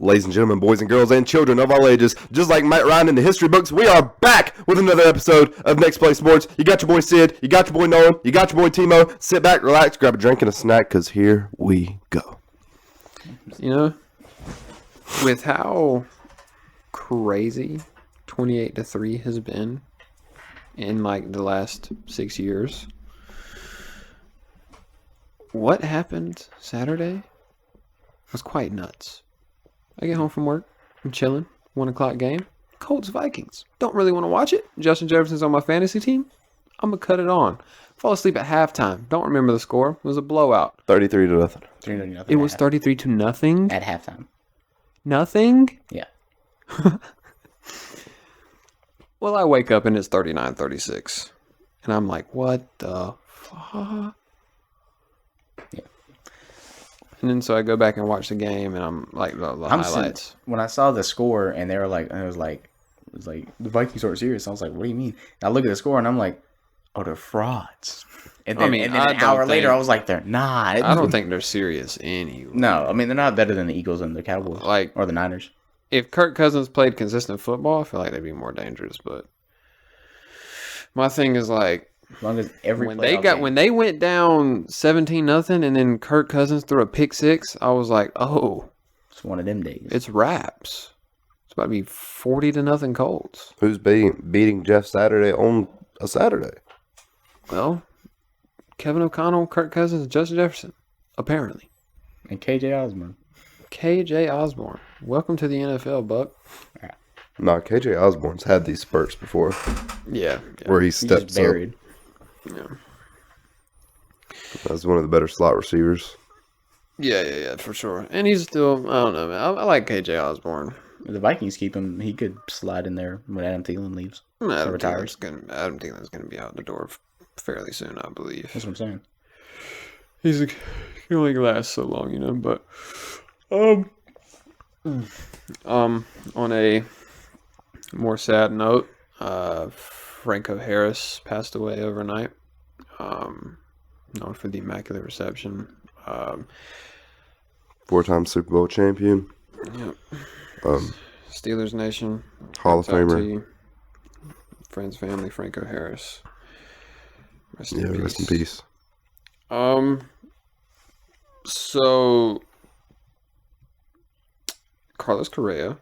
Ladies and gentlemen, boys and girls, and children of all ages, just like Matt Ryan in the history books, we are back with another episode of Next Play Sports. You got your boy Sid, you got your boy Nolan, you got your boy Timo. Sit back, relax, grab a drink and a snack, because here we go. You know, with how crazy 28-3 has been in like the last 6 years, what happened Saturday was quite nuts. I get home from work, I'm chilling, 1 o'clock game, Colts Vikings. Don't really want to watch it. Justin Jefferson's on my fantasy team. I'm going to cut it on. Fall asleep at halftime. Don't remember the score. It was a blowout. 33-0. 3-0. It was 33-0. At halftime. Nothing? Yeah. Well, I wake up and it's 39-36. And I'm like, what the fuck? Yeah. And then so I go back and watch the game and I'm like, the highlights. When I saw the score and they were like, and it was like the Vikings aren't serious. I was like, what do you mean? And I look at the score and I'm like, oh, they're frauds. And then, an hour later, I was like, they're not. I don't think they're serious anyway. No, I mean, they're not better than the Eagles and the Cowboys. Or the Niners. If Kirk Cousins played consistent football, I feel like they'd be more dangerous. But my thing is like, as long as when they went down 17-0 and then Kirk Cousins threw a pick six, I was like, oh, it's one of them days. It's wraps. It's about to be 40-0 Colts. Who's beating Jeff Saturday on a Saturday? Well, Kevin O'Connell, Kirk Cousins, and Justin Jefferson, apparently. And KJ Osborne. KJ Osborne. Welcome to the NFL, Buck. No, KJ Osborne's had these spurts before. Yeah. Where he steps up. Yeah. That's one of the better slot receivers. Yeah, for sure. And he's still, I don't know, man. I like KJ Osborne. If the Vikings keep him, he could slide in there when Adam Thielen leaves. Adam Thielen's going to be out the door fairly soon, I believe. That's what I'm saying. He can only last so long, you know, but on a more sad note, Franco Harris passed away overnight. Known for the Immaculate Reception. 4-time Super Bowl champion. Yep. Steelers Nation. Hall of Famer. Friends, family, Franco Harris. Rest in peace. So Carlos Correa.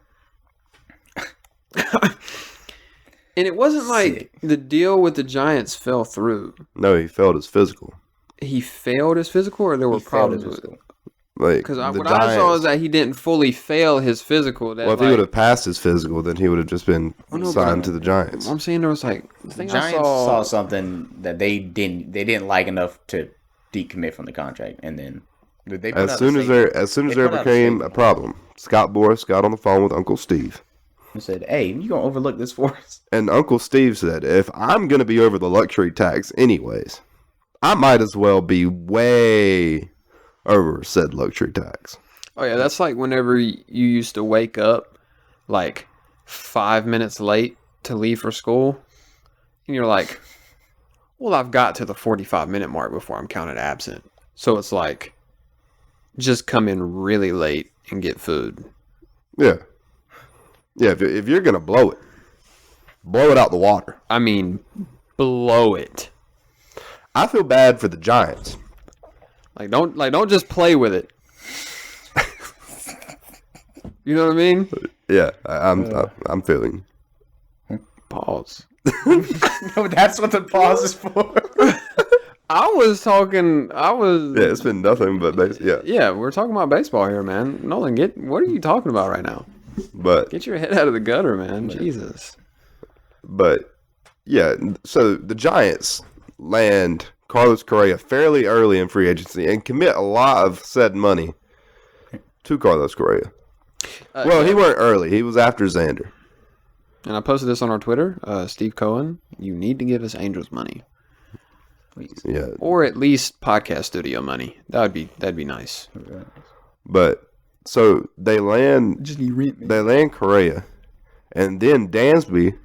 And it wasn't like the deal with the Giants fell through. No, he failed his physical. He failed his physical, or there were problems with it? Because what I saw is that he didn't fully fail his physical. That, if he would have passed his physical, then he would have just been signed to the Giants. I'm saying there was like the Giants saw something that they didn't like enough to decommit from the contract, and then as soon as there became a problem, Scott Boras got on the phone with Uncle Steve and said, "Hey, you gonna overlook this for us?" And Uncle Steve said, "If I'm gonna be over the luxury tax anyways, I might as well be way over said luxury tax." Oh yeah, that's like whenever you used to wake up like 5 minutes late to leave for school, and you're like, well, I've got to the 45-minute mark before I'm counted absent. So it's like, just come in really late and get food. Yeah. If you're gonna blow it out the water. I mean, blow it. I feel bad for the Giants. Don't just play with it. You know what I mean? Yeah, I'm feeling. Pause. No, that's what the pause is for. Yeah, it's been nothing but baseball. Yeah, we're talking about baseball here, man. Nolan, what are you talking about right now? But get your head out of the gutter, man. Jesus. But yeah, so the Giants land Carlos Correa fairly early in free agency and commit a lot of said money to Carlos Correa. He weren't early. He was after Xander. And I posted this on our Twitter. Steve Cohen, you need to give us Angels money. Please. Yeah. Or at least podcast studio money. That'd be nice. But so they land Correa, and then Dansby,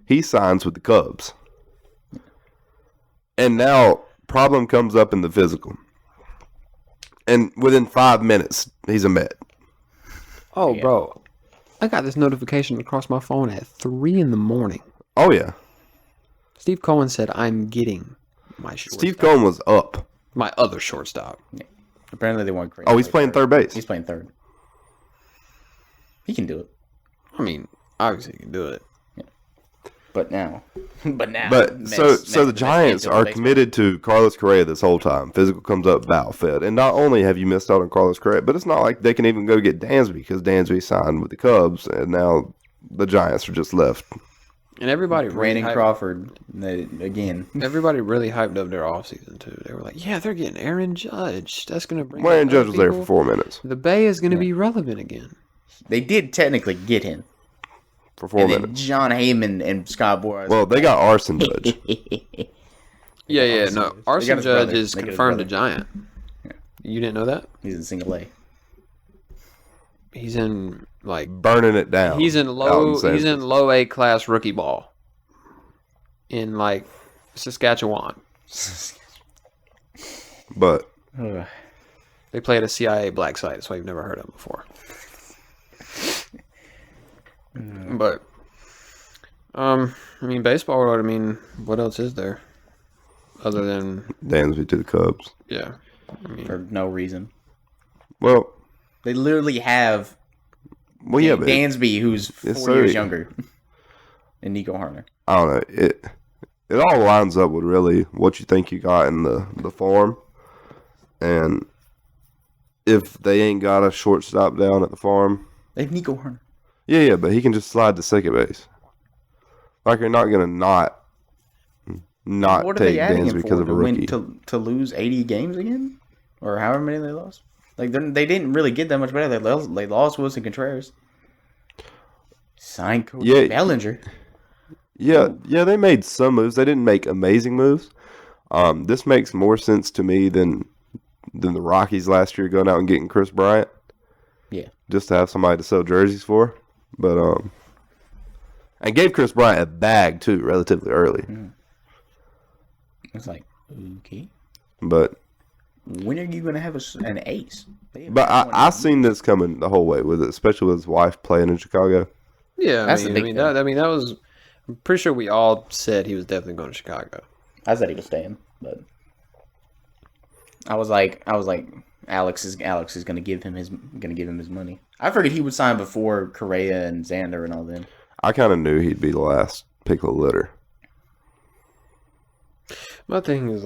he signs with the Cubs. And now problem comes up in the physical. And within 5 minutes, he's a Met. Oh, yeah. Bro. I got this notification across my phone at 3 in the morning. Oh, yeah. Steve Cohen said, I'm getting my shortstop. Steve Cohen was up. My other shortstop. Yeah. Apparently they weren't crazy. Oh, he's playing third base. He's playing third. He can do it. I mean, obviously he can do it. Yeah. But so the Giants are committed to Carlos Correa this whole time. Physical comes up, battle fed. And not only have you missed out on Carlos Correa, but it's not like they can even go get Dansby because Dansby signed with the Cubs, and now the Giants are just left. And everybody Brandon Crawford again. Everybody really hyped up their offseason too. They were like, "Yeah, they're getting Aaron Judge. That's going to bring." Aaron Judge was there for 4 minutes. The Bay is going to be relevant again. They did technically get him for 4 minutes. Then John Heyman and Scott Boras. Well, they got Arson Judge. No, Arson Judge is confirmed a Giant. Yeah. You didn't know that? He's in single A. He's in burning it down. He's in low A class rookie ball in Saskatchewan. But they play at a CIA black site, so I've never heard of him before. But I mean, baseball world. I mean, what else is there other than Dansby to the Cubs? Yeah, I mean, for no reason. Well, they literally have Dansby, who's 4 years younger, and Nico Harner. I don't know. It all lines up with really what you think you got in the farm, and if they ain't got a shortstop down at the farm, they have Nico Harner. Yeah, but he can just slide to second base. Like you're not gonna not take Dansby because of a rookie to lose 80 games again, or however many they lost. Like they didn't really get that much better. They lost Wilson Contreras. Signed Cody Bellinger. Yeah, they made some moves. They didn't make amazing moves. This makes more sense to me than the Rockies last year going out and getting Chris Bryant. Yeah, just to have somebody to sell jerseys for. But and gave Chris Bryant a bag too, relatively early. Mm. It's like okay, but when are you going to have an ace? But I seen this coming the whole way with it, especially with his wife playing in Chicago. Yeah, I mean that was. I'm pretty sure we all said he was definitely going to Chicago. I said he was staying, but I was like, Alex is going to give him his money. I figured he would sign before Correa and Xander and all them. I kind of knew he'd be the last pick of the litter. My thing is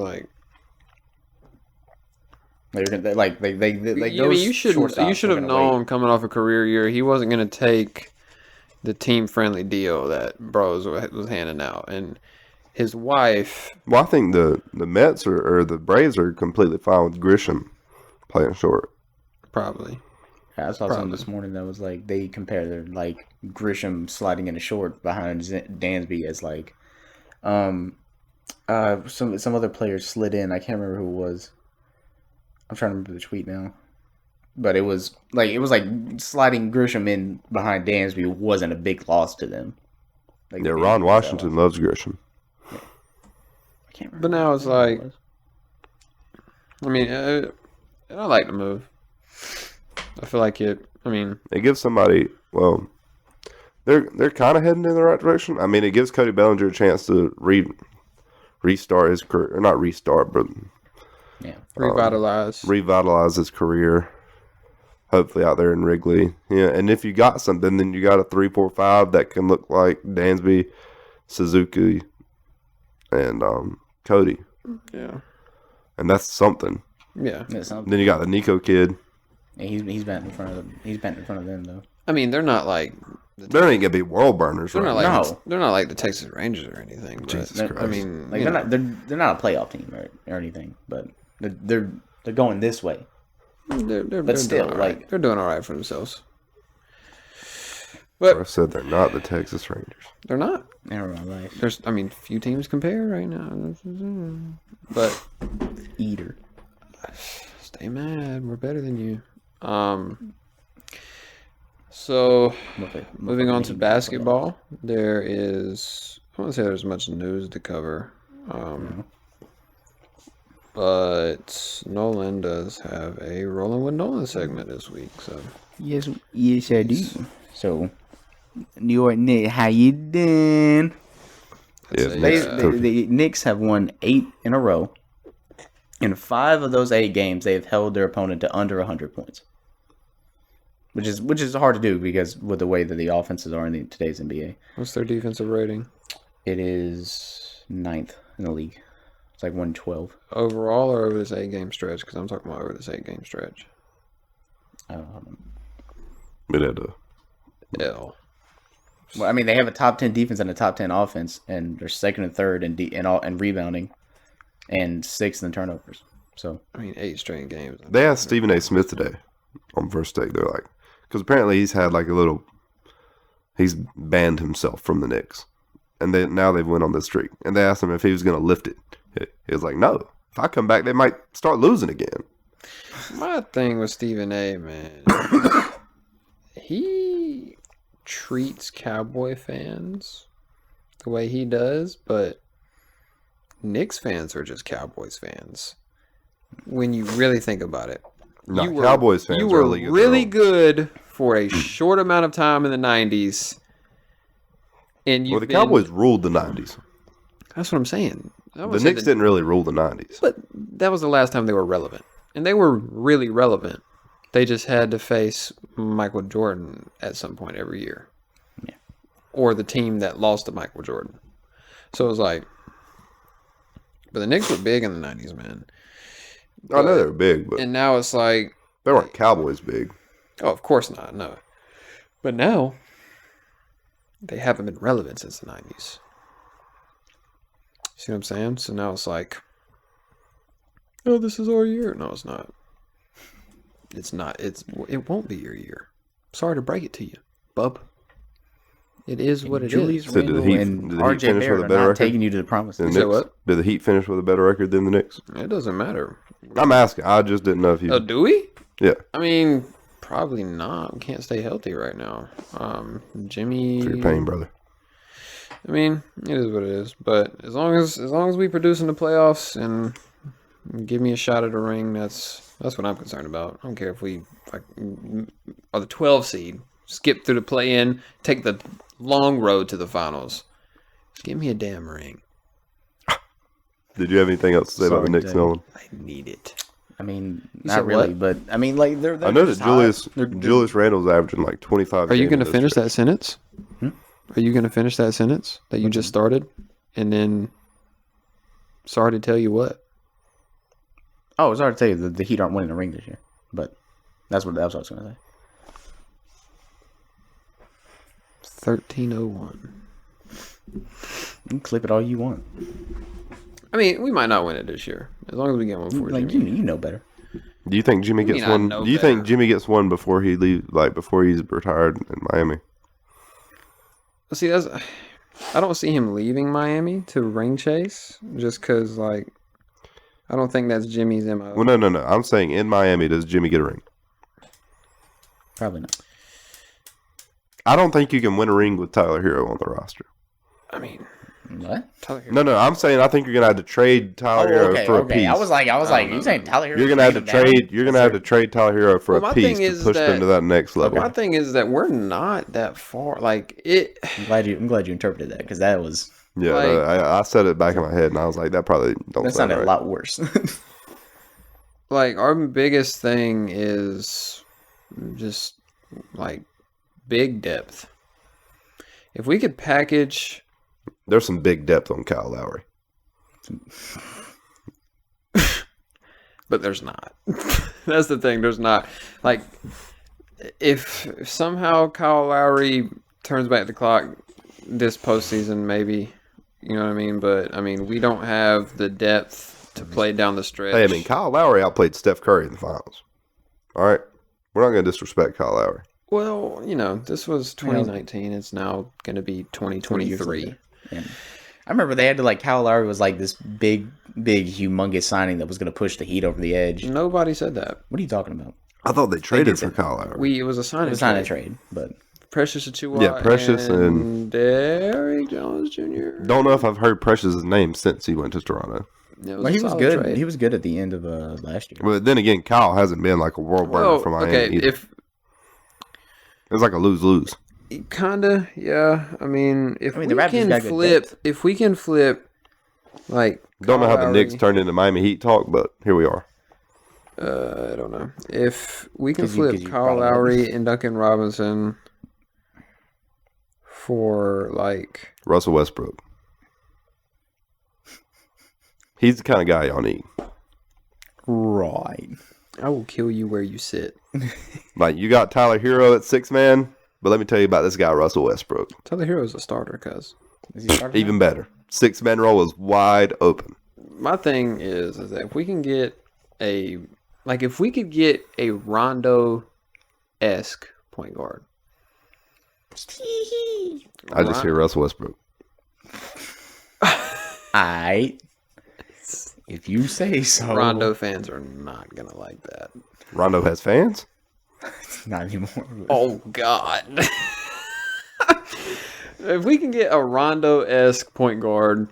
you should have known coming off a career year he wasn't going to take the team friendly deal that Bros was handing out, and his wife. Well, I think the Mets or the Braves are completely fine with Grisham playing short. Probably. I saw something this morning that was like they compared Grisham sliding in a short behind Dansby as some other players slid in. I can't remember who it was. I'm trying to remember the tweet now. But it was like sliding Grisham in behind Dansby wasn't a big loss to them. Ron Washington loves Grisham. Yeah. I can't remember. But now it's I mean, I like the move. I feel like it. I mean, it gives somebody. Well, they're kind of heading in the right direction. I mean, it gives Cody Bellinger a chance to restart his career, or not restart, but revitalize his career. Hopefully out there in Wrigley. Yeah, and if you got something, then you got a 3-4-5 that can look like Dansby, Suzuki, and Cody. Yeah. And that's something. Yeah. Then you got the Nico kid. Yeah, he's batting in front of them. He's batting in front of them though. I mean, they're not like they ain't gonna be world burners. They're right? They're not like the Texas Rangers or anything. Jesus Christ. I mean, they're not a playoff team or anything, but they're going this way. They're doing all right for themselves. But I said they're not the Texas Rangers. They're not. Never in my life. There's, few teams compare right now. But Eater, stay mad. We're better than you. So moving on to basketball, there is. I won't say there's much news to cover. But Nolan does have a Rolling with Nolan segment this week, so Yes, I do. So, New York Knicks, how you doing? Yeah, I'd say, Knicks The Knicks have won 8 in a row. In 5 of those 8 games, they've held their opponent to under 100 points, which is hard to do because with the way that the offenses are in today's NBA. What's their defensive rating? It is 9th in the league. It's like 112. Overall or over this 8-game stretch? Because I'm talking about over this 8-game stretch. It had to. L. Well, I mean, they have a top 10 defense and a top 10 offense, and they're second and third in rebounding, and 6th in turnovers. So I mean, 8 straight games. They asked Stephen A. Smith today on First Take. They're like, because apparently he's had like he's banned himself from the Knicks, and now they've went on this streak. And they asked him if he was going to lift it. He was like, no. If I come back, they might start losing again. My thing with Stephen A, man, he treats Cowboy fans the way he does, but Knicks fans are just Cowboys fans. When you really think about it, No, Cowboys fans you are were really good for a short amount of time in the '90s, and the Cowboys ruled the '90s. That's what I'm saying. The Knicks didn't really rule the '90s, but that was the last time they were relevant, and they were really relevant. They just had to face Michael Jordan at some point every year, or the team that lost to Michael Jordan. So it was like, but the Knicks were big in the '90s, man. I know they were big, but and now it's like they weren't Cowboys big. Oh, of course not, no. But now they haven't been relevant since the '90s. See what I'm saying? So now it's like, oh, this is our year. No, it's not. It's not. It won't be your year. Sorry to break it to you, bub. It is what it is. So did the Heat finish with a better record? Taking you to the promised land. Say what? Did the Heat finish with a better record than the Knicks? It doesn't matter. I'm asking. I just didn't know if you. Oh, do we? Yeah. I mean, probably not. We can't stay healthy right now. Jimmy. For your pain, brother. I mean, it is what it is. But as long as we produce in the playoffs and give me a shot at a ring, that's what I'm concerned about. I don't care if we are the 12 seed, skip through the play-in, take the long road to the finals. Just give me a damn ring. Did you have anything else to say about the Knicks, Nolan? I need it. I mean, You not said really, what? but I mean, like they're I know just that hot. Julius Randle's averaging like 25. Are you going to games finish this that sentence? Are you going to finish that sentence that you just started? And then, sorry to tell you what? Oh, sorry to tell you, the Heat aren't winning the ring this year, but that's what I was going to say. 1301. You can clip it all you want. I mean, we might not win it this year, as long as we get one for Like Jimmy. you know better. Do you think Jimmy gets one? Do you think Jimmy gets one before he leaves? Like before he's retired in Miami? See, I don't see him leaving Miami to ring chase, just because, like, I don't think that's Jimmy's MO. Well, no. I'm saying in Miami, does Jimmy get a ring? Probably not. I don't think you can win a ring with Tyler Hero on the roster. I mean, What? No. I'm saying I think you're gonna have to trade Tyler Hero for a piece. I was like, you saying Tyler Hero? You're gonna have to trade. You're gonna have to trade Tyler Hero for Well, a my piece thing to is push them to that next level. my thing is that we're not that far. Like it. I'm glad you interpreted that because that was Yeah, like- I said it back in my head, and I was like, that probably don't that sound sounded right. a lot worse. Like our biggest thing is just like big depth. If we could package. There's some big depth on Kyle Lowry. But there's not. That's the thing. There's not. Like, if somehow Kyle Lowry turns back the clock this postseason, maybe, you know what I mean? But, I mean, we don't have the depth to play down the stretch. Hey, I mean, Kyle Lowry outplayed Steph Curry in the finals. All right? We're not going to disrespect Kyle Lowry. Well, you know, this was 2019. It's now going to be 2023. And I remember they had to Kyle Lowry was like this big, humongous signing that was going to push the Heat over the edge. Nobody said that. What are you talking about? I thought they traded for Kyle Lowry. It was a sign It was not a trade, but Precious Achiuwa. Yeah, Precious and Derrick Jones Jr. Don't know if I've heard Precious's name since he went to Toronto. It was Well, a he was solid good. trade. He was good at the end of last year. But then again, Kyle hasn't been like a world burner Well, for Miami okay, either. if It's like a lose-lose. kinda, yeah. I mean, if I mean, we the Raptors can got good flip, depth. if we can flip, like Don't know Kyle how the Knicks Lowry- turned into Miami Heat talk, but here we are. I don't know if we can 'Cause you- flip 'cause you Kyle brought it up. Lowry and Duncan Robinson for like Russell Westbrook. He's the kind of guy y'all need. Right. I will kill you where you sit. Like, you got Tyler Hero at 6-man, but let me tell you about this guy, Russell Westbrook. Tyler Hero's a starter, cuz. Is he starting Even better. 6-man role is wide open. My thing is that if we can get if we could get a Rondo-esque point guard. I just hear Russell Westbrook. Aight. If you say so. Rondo fans are not gonna like that. Rondo has fans? Not anymore. Oh God! If we can get a Rondo-esque point guard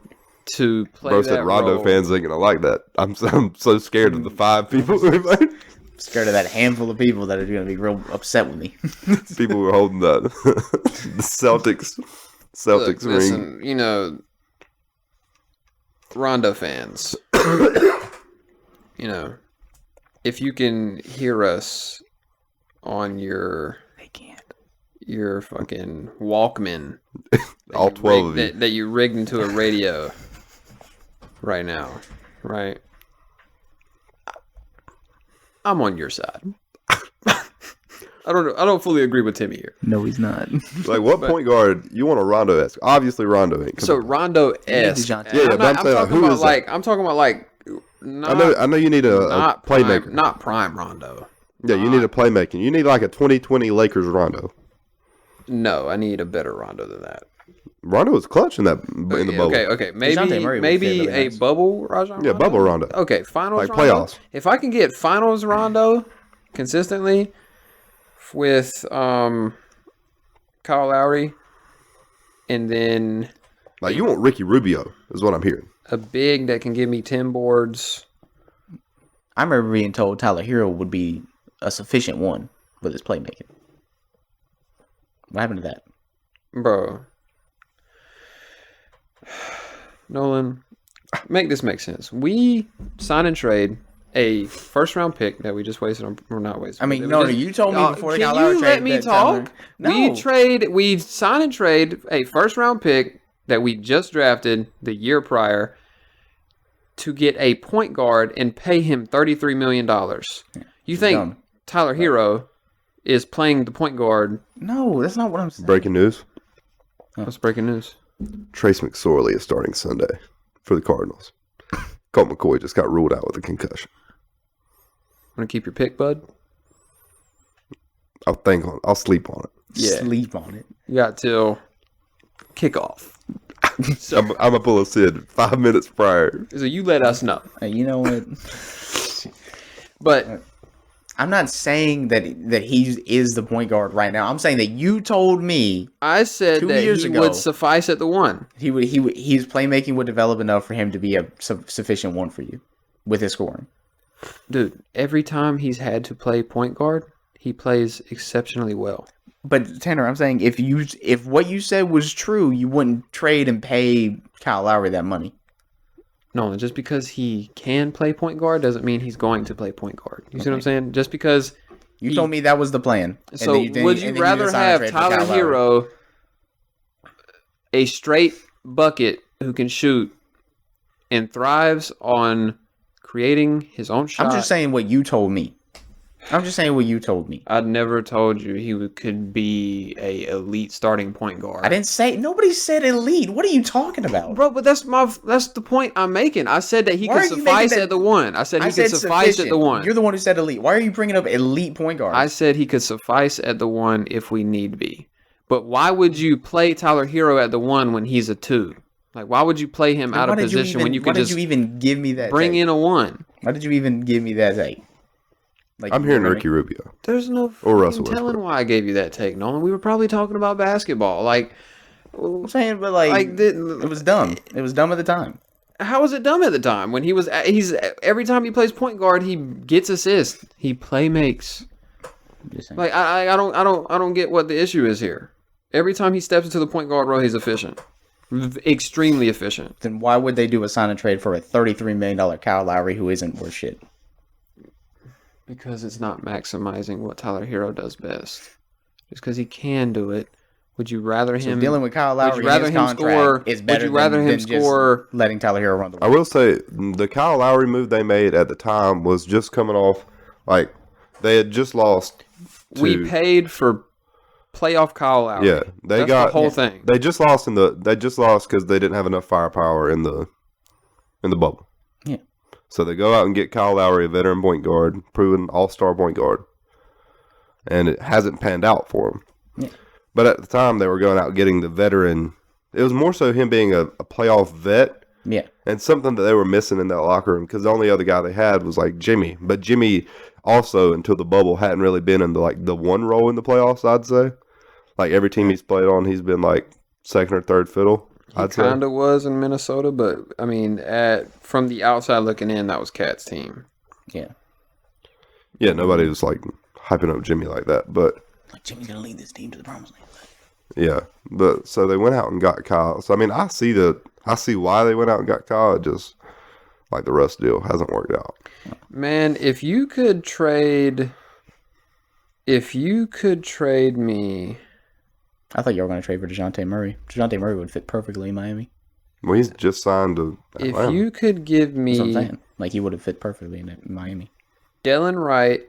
to play Bro that said Rondo role, fans ain't gonna like that. I'm so scared of the 5 people who Scared of that handful of people that are going to be real upset with me. people who are holding the the Celtics look, ring. listen, you know, Rondo fans, you know, if you can hear us on your fucking Walkman, All 12 of you. that you rigged into a radio right now, right? I'm on your side. I don't fully agree with Timmy here. No, he's not. Like, what point guard you want a Rondo-esque? Obviously, Rondo ain't. So Rondo-esque. DeJounte. Yeah, but I'm saying, like, who is that? I'm talking about like. I know you need a Not playmaker. prime, not prime Rondo. Yeah, you need a playmaking. You need like a 2020 Lakers Rondo. No, I need a better Rondo than that. Rondo was clutch in the bubble. Okay. DeJounte Murray would Maybe fit really a nice. bubble Rajon Yeah, Rondo? bubble Rondo. Okay, finals Like Rondo. playoffs. If I can get finals Rondo consistently with Kyle Lowry, and then Like, you want Ricky Rubio, is what I'm hearing. a big that can give me 10 boards. I remember being told Tyler Hero would be a sufficient one with his playmaking. What happened to that? Bro. Nolan, make this make sense. We sign and trade a first round pick that we just wasted on. We're not wasting. I mean, no, you told me before the Can Kyle Lowry you trade let me that talk? No. We sign and trade a first round pick that we just drafted the year prior to get a point guard and pay him $33 million. You think dumb. Tyler Hero is playing the point guard? No, that's not what I'm saying. Breaking news. What's breaking news? Trace McSorley is starting Sunday for the Cardinals. Colt McCoy just got ruled out with a concussion. Want to keep your pick, bud? I'll sleep on it. Yeah. Sleep on it. You got till kickoff. So, I'm gonna pull a Sid 5 minutes prior. so you let us know. Hey, you know what? But I'm not saying that he is the point guard right now. I'm saying that you told me I said 2 that years he ago. would suffice at the one. his playmaking would develop enough for him to be a sufficient one for you with his scoring. Dude, every time he's had to play point guard, he plays exceptionally well. But Tanner, I'm saying if what you said was true, you wouldn't trade and pay Kyle Lowry that money. No, just because he can play point guard doesn't mean he's going to play point guard. You see what I'm saying? Just because. You told me that was the plan. And So then would you and then rather decided to have trade for Tyler Kyle Lowry. Hero, a straight bucket who can shoot and thrives on creating his own shot? I'm just saying what you told me. I'd never told you he could be a elite starting point guard. I didn't say. Nobody said elite. What are you talking about? Bro, but that's the point I'm making. I said that he Why could are you suffice making that- at the one. I said he could suffice at sufficient. the one. You're the one who said elite. Why are you bringing up elite point guard? I said he could suffice at the one if we need be. But why would you play Tyler Hero at the one when he's a two? Like, why would you play him out of position when you could just Why did you even give me that? bring in a one? Why did you even give me that take? Like, I'm hearing you know Ricky Rubio. There's no Or Russell fucking telling Westbrook. why I gave you that take, Nolan. We were probably talking about basketball. Like, I'm saying, but like, Like, it was dumb. It was dumb at the time. How was it dumb at the time when he's every time he plays point guard he gets assists, he play makes. Just saying. Like I don't get what the issue is here. Every time he steps into the point guard role, he's efficient, extremely efficient. Then why would they do a sign and trade for a $33 million Kyle Lowry who isn't worth shit? Because it's not maximizing what Tyler Hero does best. Just because he can do it. Would you rather him dealing with Kyle Lowry? Would you rather his him contract score? is better Would you rather than him just score? letting Tyler Hero run the I world. will say the Kyle Lowry move they made at the time was just coming off, like they had just lost. We paid for playoff Kyle Lowry. Yeah, they That's got the whole thing. They just lost because they didn't have enough firepower in the bubble. Yeah. So they go out and get Kyle Lowry, a veteran point guard, proven all-star point guard, and it hasn't panned out for him. Yeah. But at the time, they were going out getting the veteran. It was more so him being a playoff vet. Yeah. And something that they were missing in that locker room because the only other guy they had was like Jimmy. But Jimmy also, until the bubble, hadn't really been in the one role in the playoffs, I'd say. Like every team he's played on, he's been like second or third fiddle. He kind of was in Minnesota, but I mean, from the outside looking in, that was Cat's team. Yeah. Yeah, nobody was like hyping up Jimmy like that. But Like Jimmy's gonna lead this team to the promised land. yeah, but so they went out and got Kyle. So I mean, I see why they went out and got Kyle. It just like the Russ deal hasn't worked out. Man, if you could trade me. I thought you were going to trade for DeJounte Murray. DeJounte Murray would fit perfectly in Miami. Well, he's just signed to Atlanta. If you could give That's what I'm me saying. Like, he would have fit perfectly in Miami. Dylan Wright,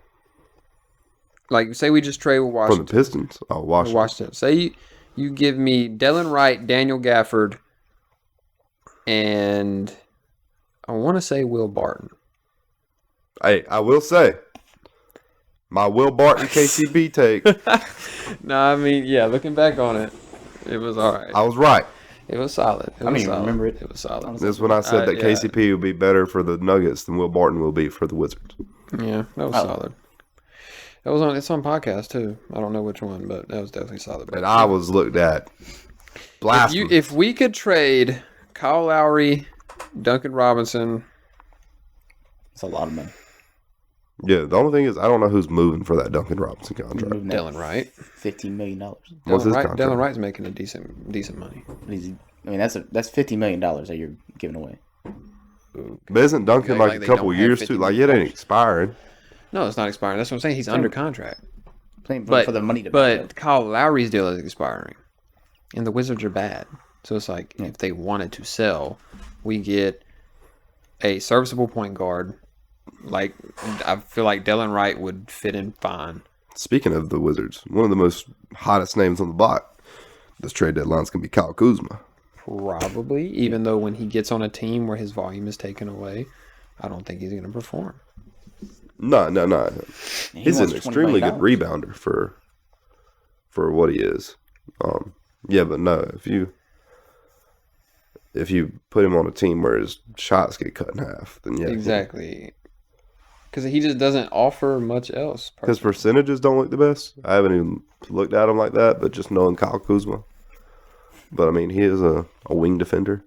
like say we just trade with from Washington. the Pistons. Oh, Washington. Say you give me Dylan Wright, Daniel Gafford, and I want to say Will Barton. Hey, I will say, my Will Barton KCB take, No, I mean, yeah, looking back on it, it was all right. I was right. It was solid. It don't was even solid. remember it. It was solid. This is when I said that yeah. KCP would be better for the Nuggets than Will Barton will be for the Wizards. Yeah, that was solid. It was on. It's on podcast too. I don't know which one, but that was definitely solid. And I was looked at blasphemous. If we could trade Kyle Lowry, Duncan Robinson, It's a lot of money. Yeah, the only thing is I don't know who's moving for that Duncan Robinson contract. Moving that Dylan Wright. $15 million. What's his Wright, contract? Dylan Wright's making a decent money. That's $50 million that you're giving away. But isn't Duncan Like like they a couple don't have years $50 too? Like it ain't expiring. No, it's not expiring. That's what I'm saying. He's under contract. Playing But for the money to But Kyle Lowry's deal is expiring, and the Wizards are bad. So it's like if they wanted to sell, we get a serviceable point guard. Like I feel like Dylan Wright would fit in fine. Speaking of the Wizards, one of the most hottest names on the block this trade deadline is going to be Kyle Kuzma. Probably, even though when he gets on a team where his volume is taken away, I don't think he's going to perform. No. He's an wants $20 extremely good million. rebounder for what he is. Yeah, but no, if you put him on a team where his shots get cut in half, then yeah. Exactly. Because he just doesn't offer much else. His percentages don't look the best. I haven't even looked at him like that, but just knowing Kyle Kuzma. But I mean, he is a wing defender.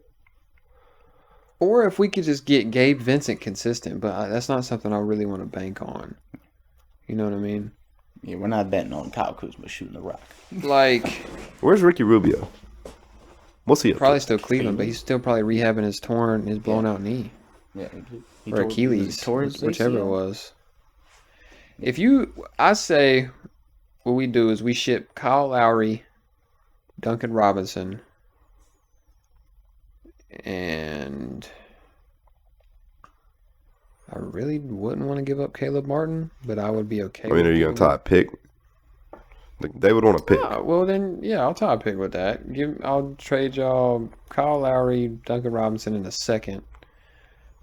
Or if we could just get Gabe Vincent consistent, but that's not something I really want to bank on. You know what I mean? Yeah, we're not betting on Kyle Kuzma shooting the rock. Like, Where's Ricky Rubio? What's he up probably to? still Cleveland, but he's still probably rehabbing his blown out knee. Yeah, he Or tore- Achilles, tore his whichever it ACL. was. I say what we do is we ship Kyle Lowry, Duncan Robinson, and I really wouldn't want to give up Caleb Martin, but I would be okay. I mean, are you going to tie a pick? Like, they would want to pick. Well, then, yeah, I'll tie a pick with that. I'll trade y'all Kyle Lowry, Duncan Robinson in a second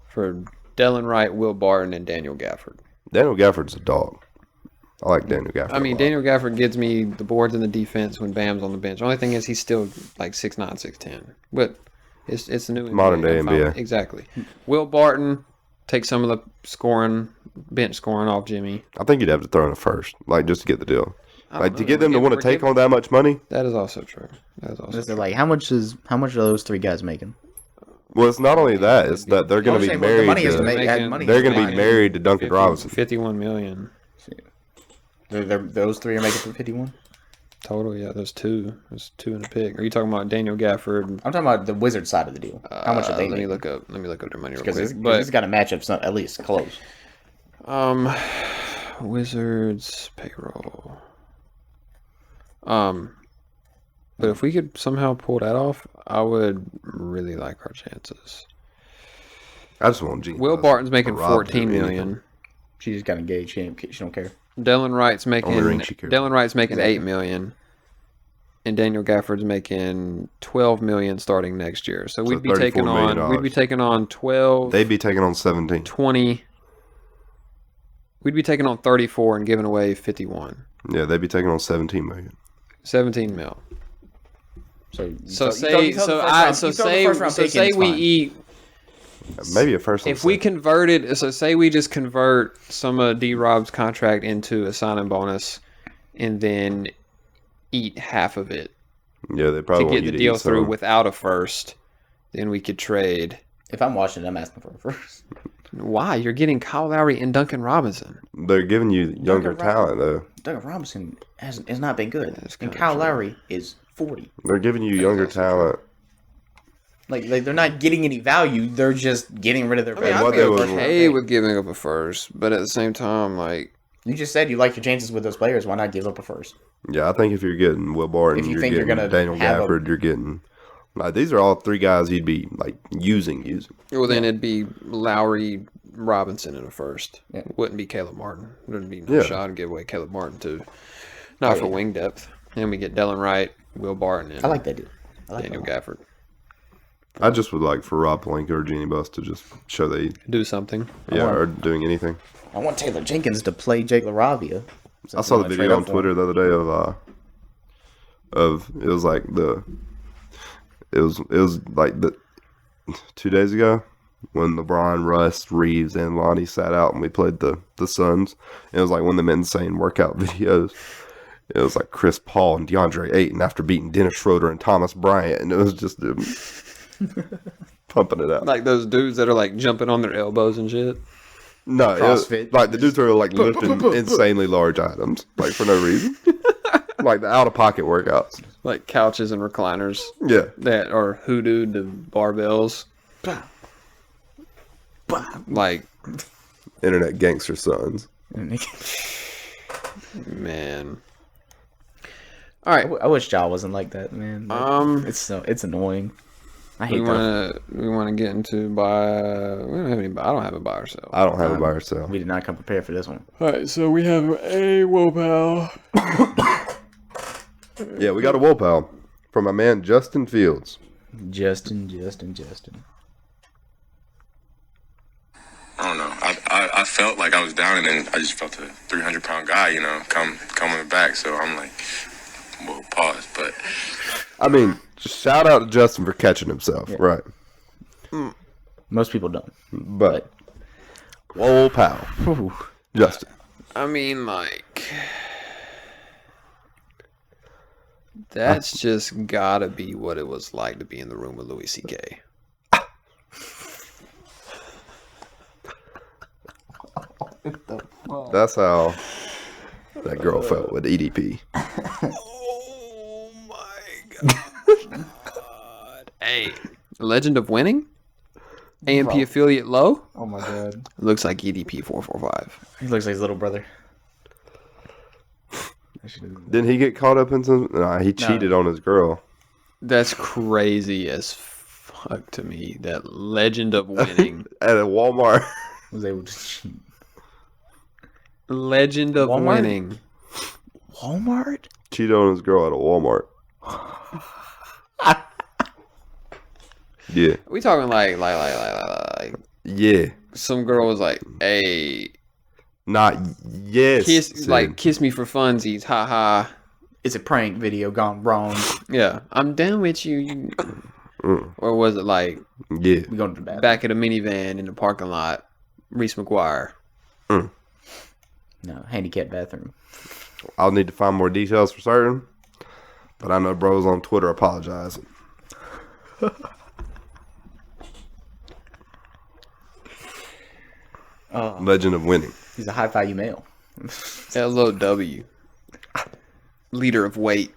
for Dylan Wright, Will Barton, and Daniel Gafford. Daniel Gafford's a dog. I like Daniel Gafford. I mean, a lot. Daniel Gafford gives me the boards and the defense when Bam's on the bench. Only thing is he's still like 6'9", 6'10". But it's the new Modern NBA. day I'm fine NBA. with- Exactly. Will Barton take some of the bench scoring off Jimmy. I think you'd have to throw in a first, like just to get the deal. I Like don't to know. get them to want to take on that much money. That is also true. That is also Just true. like how much are those three guys making? Well, it's not only that; it's that they're going to be married. The money is to to, make, add making- money. they're going to be making married to Duncan Robinson. 51 million Those three are making for 51. total. Yeah, there's two. There's two and a pick. Are you talking about Daniel Gafford? I'm talking about the Wizard side of the deal. How much are they Let me making? look up. Let me look up their money real Because quick. it's got to match up at least close. Wizards payroll. But if we could somehow pull that off, I would really like our chances. I just want Gene. Will Buss Barton's to making rob 14 them or million. anything. She just got engaged. She don't care. Dylan Wright's making Only ring she cares Dylan Wright's making Exactly. 8 million. And Daniel Gafford's making 12 million starting next year. So we'd be taking $34 million. on 12, They'd be taking on 17. 20. We'd be taking on 34 and giving away 51. Yeah, they'd be taking on 17 million. 17 mil. So Say we eat. Maybe a first. If we converted, so say we just convert some of D-Rob's contract into a signing bonus, and then eat half of it yeah, they probably to want get you the to deal eat through some. without a first, then we could trade. If I'm watching, I'm asking for a first. Why? You're getting Kyle Lowry and Duncan Robinson. They're giving you younger talent though. Duncan Robinson has not been good, That's and kinda Kyle true. Lowry is 40. They're giving you younger also talent. Like they're not getting any value. They're just getting rid of their I mean, value. what I'd they be would- okay with giving up a first, but at the same time, like, You just said you like your chances with those players. Why not give up a first? Yeah, I think if you're getting Will Barton, If you you're think you're getting gonna Daniel have a- Gafford, you're getting. Like, these are all three guys you'd be like using. well, then it'd be Lowry, Robinson in a first. Yeah. It wouldn't be Caleb Martin. There'd be no Yeah. shot to give away Caleb Martin too. Not for yeah. wing depth. And we get Dylan Wright, Will Barton, and I like that deal. I like Daniel that. Gafford. I just would like for Rob Pelinka or Jeannie Buss to just show they Do something. are doing anything. I want Taylor Jenkins to play Jake LaRavia. I saw the video on Twitter the other day of it was like it was like the 2 days ago when LeBron, Russ, Reeves, and Lonnie sat out and we played the Suns. It was like one of them insane workout videos. It was like Chris Paul and DeAndre Ayton after beating Dennis Schroeder and Thomas Bryant, and it was just them pumping it out. Like those dudes that are like jumping on their elbows and shit. No, CrossFit. like the dudes are like lifting insanely large items, like for no reason. Like the out of pocket workouts. Like couches and recliners Yeah. that are hoodooed to barbells. Like, Internet gangster sons. man. All right. I wish Ja wasn't like that, man. It's annoying. I hate that. We want to get into buy. We don't have any. I don't have a buy or sell. I don't have a buy or sell. We did not come prepared for this one. All right, so we have a Wopal. Yeah, we got a Wool Pal from my man Justin Fields. Justin. I don't know. I felt like I was down, and then I just felt a 300-pound guy, coming back. So I'm like, well, pause. But I mean, just shout out to Justin for catching himself, right? Most people don't. But Wool Pal, Justin. I mean, like, that's just gotta be what it was like to be in the room with Louis C.K. That's how that girl felt with EDP. Oh my god! Hey, Legend of Winning, AMP affiliate low. Oh my god. Looks like EDP 445. He looks like his little brother. Didn't he get caught up in some? Nah, he cheated on his girl. That's crazy as fuck to me. That Legend of Winning. At a Walmart. Was able to cheat. Legend of Walmart? Winning. Walmart? Cheated on his girl at a Walmart. Yeah. We talking like Yeah. some girl was like, "Hey, Not yes. Sid. kiss me for funsies, haha." It's a prank video gone wrong. Yeah, I'm down with you. Or was it like Yeah. We go to the bathroom. back at a minivan in the parking lot, Reese McGuire? No, handicap bathroom. I'll need to find more details for certain. But I know bros on Twitter apologizing. Legend of winning. He's a high value male. LOW. Leader of weight.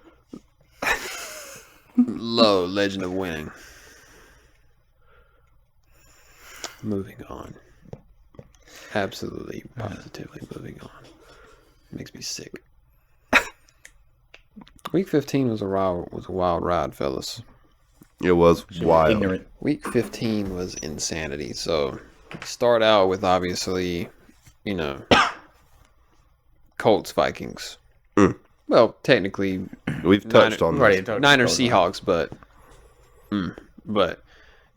Low. Legend of winning. Moving on. Absolutely, positively moving on. Makes me sick. Week 15 was a wild ride, fellas. It was wild. Ignorant. Week 15 was insanity. So, start out with obviously, Colts Vikings. Well, technically, We've touched on this. Niners Seahawks, but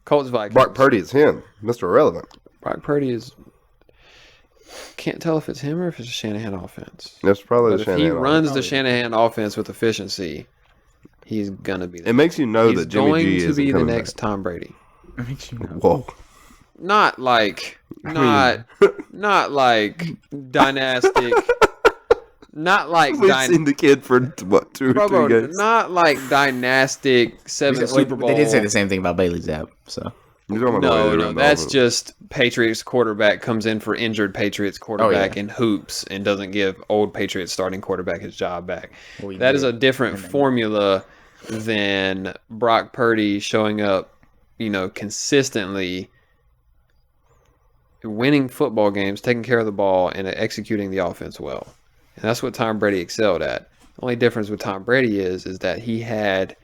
Colts Vikings. Brock Purdy is him, Mr. Irrelevant. Brock Purdy is. Can't tell if it's him or if it's a Shanahan offense. That's probably But the if Shanahan. he runs offense. the Shanahan offense with efficiency, he's gonna be. It makes you know he's that Jimmy going G to is be the coming next back. Tom Brady. Whoa. Not like not like dynastic. Not like We've seen the kid for what 2 or 3 games. not like dynastic 7 Super Bowl. They did say the same thing about Bailey Zapp. So You're talking about the way No, they no, run the that's offense. just Patriots quarterback comes in for injured Patriots quarterback yeah. and hoops and doesn't give old Patriots starting quarterback his job back. Well, he That is did. a different formula than Brock Purdy showing up, consistently winning football games, taking care of the ball, and executing the offense well. And that's what Tom Brady excelled at. The only difference with Tom Brady is that he had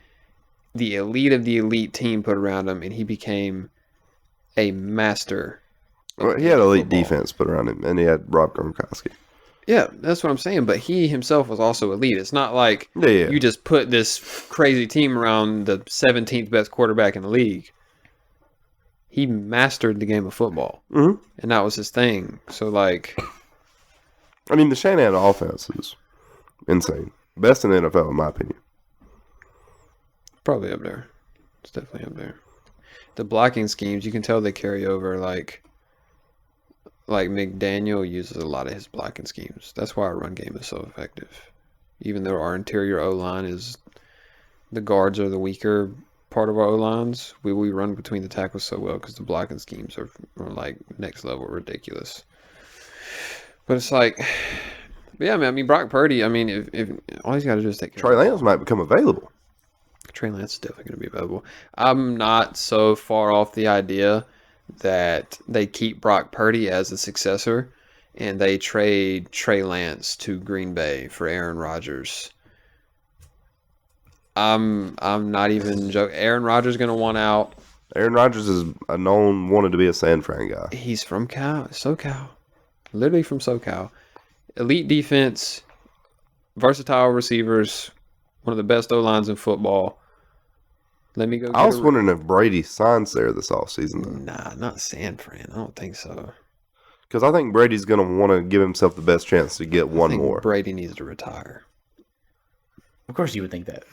the elite of the elite team put around him, and he became a master. Well, he had elite football. defense put around him, and he had Rob Gronkowski. Yeah, that's what I'm saying. But he himself was also elite. It's not like Yeah. you just put this crazy team around the 17th best quarterback in the league. He mastered the game of football, and that was his thing. So, I mean, the Shanahan offense is insane. Best in the NFL, in my opinion. probably up there. It's definitely up there. The blocking schemes, you can tell they carry over. Like McDaniel uses a lot of his blocking schemes. That's why our run game is so effective. Even though our interior O-line is, the guards are the weaker part of our O-lines, we run between the tackles so well because the blocking schemes are like next level ridiculous. But it's like, yeah, man. I mean, Brock Purdy. I mean, if all he's got to do is take care. Trey Lance might become available. Trey Lance is definitely going to be available. I'm not so far off the idea that they keep Brock Purdy as a successor and they trade Trey Lance to Green Bay for Aaron Rodgers. I'm not even joking. Aaron Rodgers is going to want out. Aaron Rodgers is a known wanted to be a San Fran guy. He's from SoCal. Literally from SoCal. Elite defense, versatile receivers, one of the best O-lines in football. Let me go get I was wondering if Brady signs there this offseason, though. Nah, not San Fran. I don't think so. Because I think Brady's going to want to give himself the best chance to get I one think more. Brady needs to retire. of course you would think that.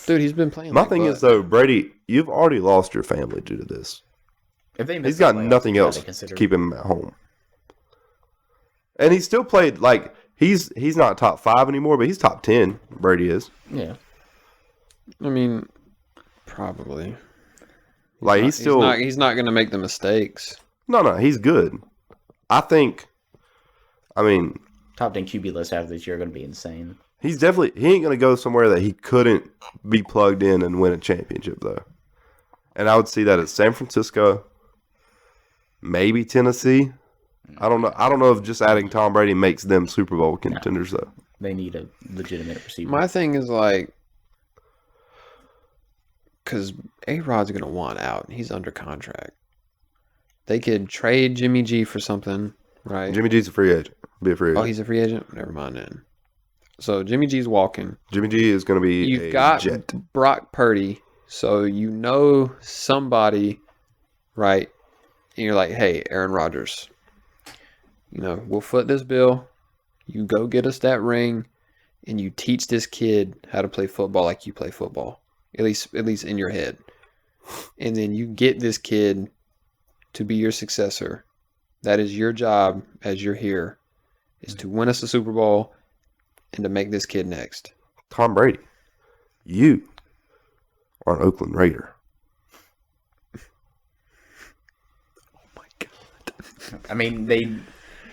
Dude, he's been playing. My like thing butt. is, though, Brady, you've already lost your family due to this. If they miss He's the got playoffs, nothing you else gotta to consider- keep him at home. And he still played, like, he's not top 5 anymore, but he's top 10. Brady is. Yeah. I mean, probably. Like, he's still... He's not going to make the mistakes. No, he's good. I think... I mean... Top 10 QB list after this year are going to be insane. He's definitely... He ain't going to go somewhere that he couldn't be plugged in and win a championship, though. And I would see that at San Francisco, maybe Tennessee. I don't know if just adding Tom Brady makes them Super Bowl contenders, though. They need a legitimate receiver. My thing is like, because A-Rod's going to want out. He's under contract. They could trade Jimmy G for something, right? Jimmy G's a free agent. Be a free agent. Oh, he's a free agent? Never mind then. So Jimmy G's walking. Jimmy G is going to be You've a got jet. Brock Purdy, so you know somebody, right? And you're like, hey, Aaron Rodgers, we'll foot this bill. You go get us that ring, and you teach this kid how to play football like you play football, at least in your head. And then you get this kid to be your successor. That is your job as you're here, is to win us the Super Bowl and to make this kid next. Tom Brady, you are an Oakland Raider. Oh my God. I mean,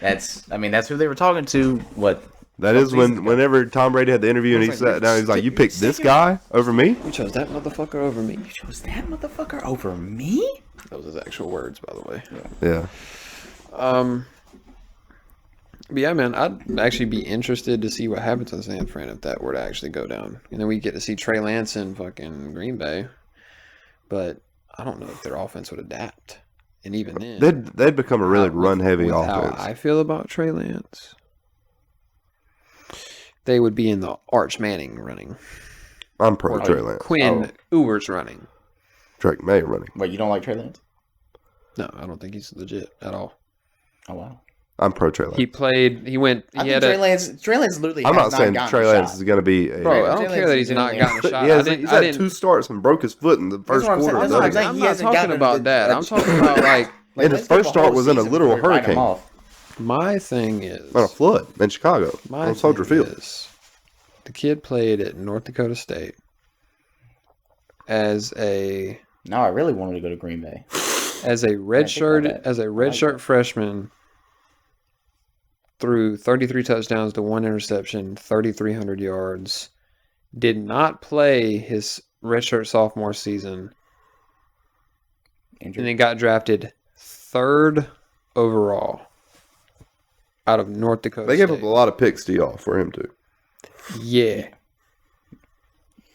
that's who they were talking to. What? That is whenever Tom Brady had the interview and he sat down, he's like, "You picked this guy over me." You chose that motherfucker over me. You chose that motherfucker over me? Those are his actual words, by the way. Yeah. But yeah, man, I'd actually be interested to see what happens in San Fran if that were to actually go down. And then we get to see Trey Lance in fucking Green Bay. But I don't know if their offense would adapt. And even then, they'd become a really run-heavy with offense. How I feel about Trey Lance, they would be in the Arch Manning running. I'm pro Or Trey Lance. Quinn Ewers running. Drake May running. Wait, you don't like Trey Lance? No, I don't think he's legit at all. Oh wow. I'm pro Trey Lance. He played. He went. He I had think Trey Lance literally. I'm has not saying gotten Trey a Lance shot. is going to be a. Bro, I Trey don't care Lance that is he's not doing gotten a shot. He's had 2 starts and broke his foot in the first what I'm quarter. saying. of That's what I'm the saying. game. He I'm not hasn't talking gotten about that. I'm talking about like And his first start was in a literal hurricane. my thing is On a flood in Chicago my on Soldier thing Field. is, the kid played at North Dakota State as a No, I really wanted to go to Green Bay. redshirt freshman. Threw 33 touchdowns to 1 interception, 3,300 yards. Did not play his redshirt sophomore season. Injured. And then got drafted 3rd overall out of North Dakota They gave State. up a lot of picks to y'all for him to. Yeah.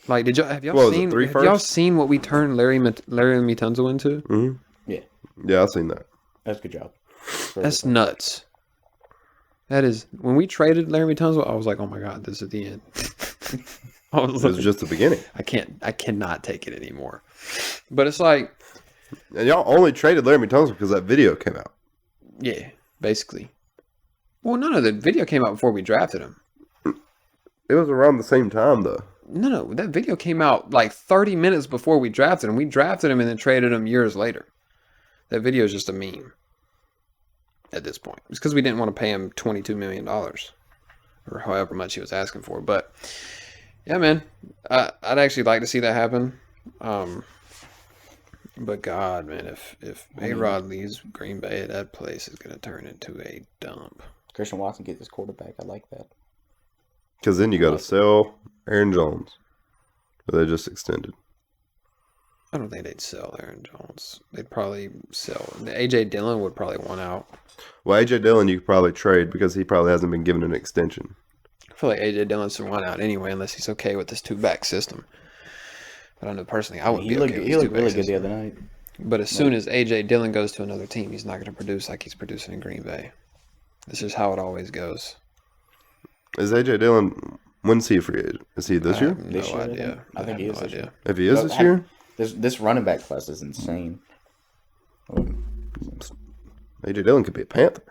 Like, have y'all What was it, seen? 3 Have y'all first? seen what we turned Larry Mutunzo into? Mm-hmm. Yeah, Yeah, I've seen that. that's a good job. That's nuts. That is, when we traded Larry Mutunzo, I was like, oh my god, this is the end. I was It was like, just the beginning. I cannot take it anymore. But it's like, And y'all only traded Laramie Tunsil because that video came out. yeah, basically. Well, no, the video came out before we drafted him. It was around the same time, though. No, that video came out like 30 minutes before we drafted him. We drafted him and then traded him years later. That video is just a meme at this point. It's because we didn't want to pay him $22 million or however much he was asking for. But yeah, man, I'd actually like to see that happen. But God, man, if A-Rod leaves Green Bay, that place is going to turn into a dump. Christian Watson get this quarterback. I like that. Because then you got to sell Aaron Jones. But they just extended. I don't think they'd sell Aaron Jones. They'd probably sell. A.J. Dillon would probably want out. Well, A.J. Dillon you could probably trade because he probably hasn't been given an extension. I feel like A.J. Dillon should want out anyway, unless he's okay with this 2-back system. But I know personally, I wouldn't be okay with He this looked 2-back really good system. the other night. But as soon as A.J. Dillon goes to another team, he's not going to produce like he's producing in Green Bay. This is how it always goes. Is A.J. Dillon, when's he a free agent? Is he this I year? have no This year, idea. I think he have is no this idea. year. If he is this year? This running back class is insane. A.J. Dillon could be a Panther.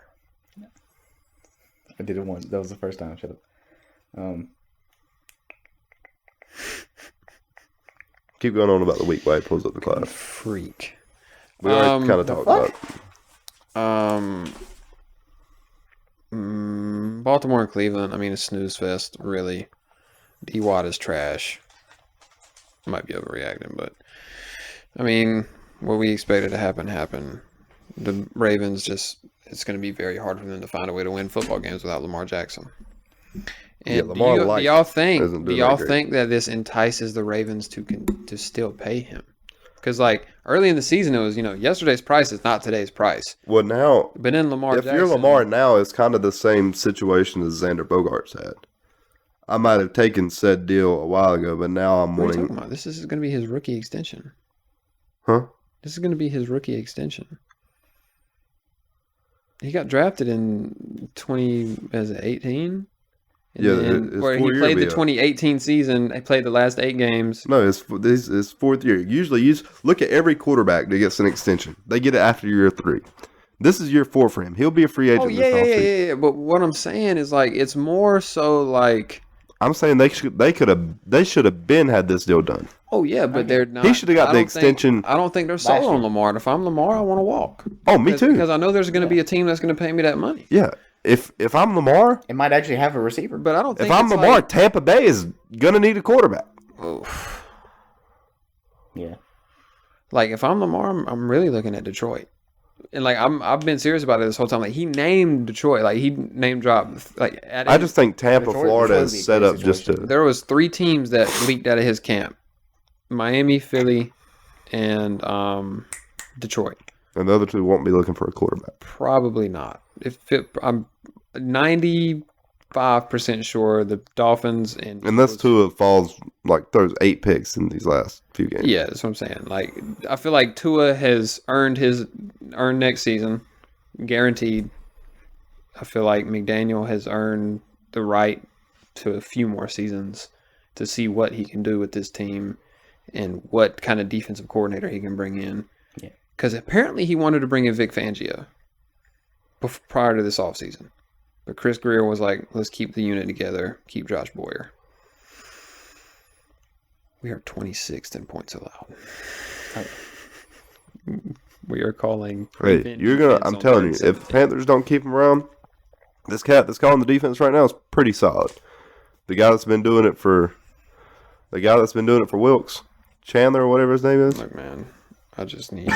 I did it once. That was the first time. Shut up. Keep going on about the week while he pulls up the class. Freak. We already kind of talked about it. Baltimore and Cleveland, I mean, it's snooze fest, really. D-Watt is trash. Might be overreacting, but I mean, what we expected to happen happened. The Ravens it's going to be very hard for them to find a way to win football games without Lamar Jackson. And Yeah, Lamar do Light y'all isn't doing that great. think that this entices the Ravens to still pay him? Because like early in the season, it was yesterday's price is not today's price. Well, now, But then Lamar if Jackson, you're Lamar now, it's kind of the same situation as Xander Bogaerts had. I might have taken said deal a while ago, but now I'm what are you talking wanting. about? This is going to be his rookie extension. Huh? This is going to be his rookie extension. He got drafted in 2018. Yeah, his where he 4-year played the deal. 2018 season. He played the last 8 games. No, it's his 4th year. Usually, you look at every quarterback that gets an extension. They get it after year 3. This is year 4 for him. He'll be a free agent Oh this yeah, offseason. yeah. But what I'm saying is like it's more so like. I'm saying they should have been had this deal done. Oh yeah, but they're not. He should have got I the don't think- extension. I don't think they're sold year. on Lamar. And if I'm Lamar, I want to walk. Oh, me too. Because I know there's going to be a team that's going to pay me that money. Yeah. If I'm Lamar, It might actually have a receiver. But I don't think if I'm it's Lamar, like, Tampa Bay is gonna need a quarterback. Yeah. like if I'm Lamar, I'm really looking at Detroit. And like I've been serious about it this whole time. Like he named Detroit. Like he name dropped. Like I just think Tampa, Detroit Florida would be is a set great up just to. situation. there was 3 teams that leaked out of his camp: Miami, Philly, and Detroit. And the other 2 won't be looking for a quarterback. Probably not. I'm 95% sure the Dolphins and Unless Eagles- Tua falls, like, throws 8 picks in these last few games. Yeah, that's what I'm saying. Like I feel like Tua has earned next season, guaranteed. I feel like McDaniel has earned the right to a few more seasons to see what he can do with this team and what kind of defensive coordinator he can bring in. Yeah. Because apparently he wanted to bring in Vic Fangio prior to this offseason. But Chris Greer was like, let's keep the unit together, keep Josh Boyer. We are 26th in points allowed. We are calling. Hey, prevent you're gonna. defense I'm on telling you, 37th if the Panthers don't keep him around, this cat that's calling the defense right now is pretty solid. The guy that's been doing it for Wilkes, Chandler or whatever his name is. Look, man, I just need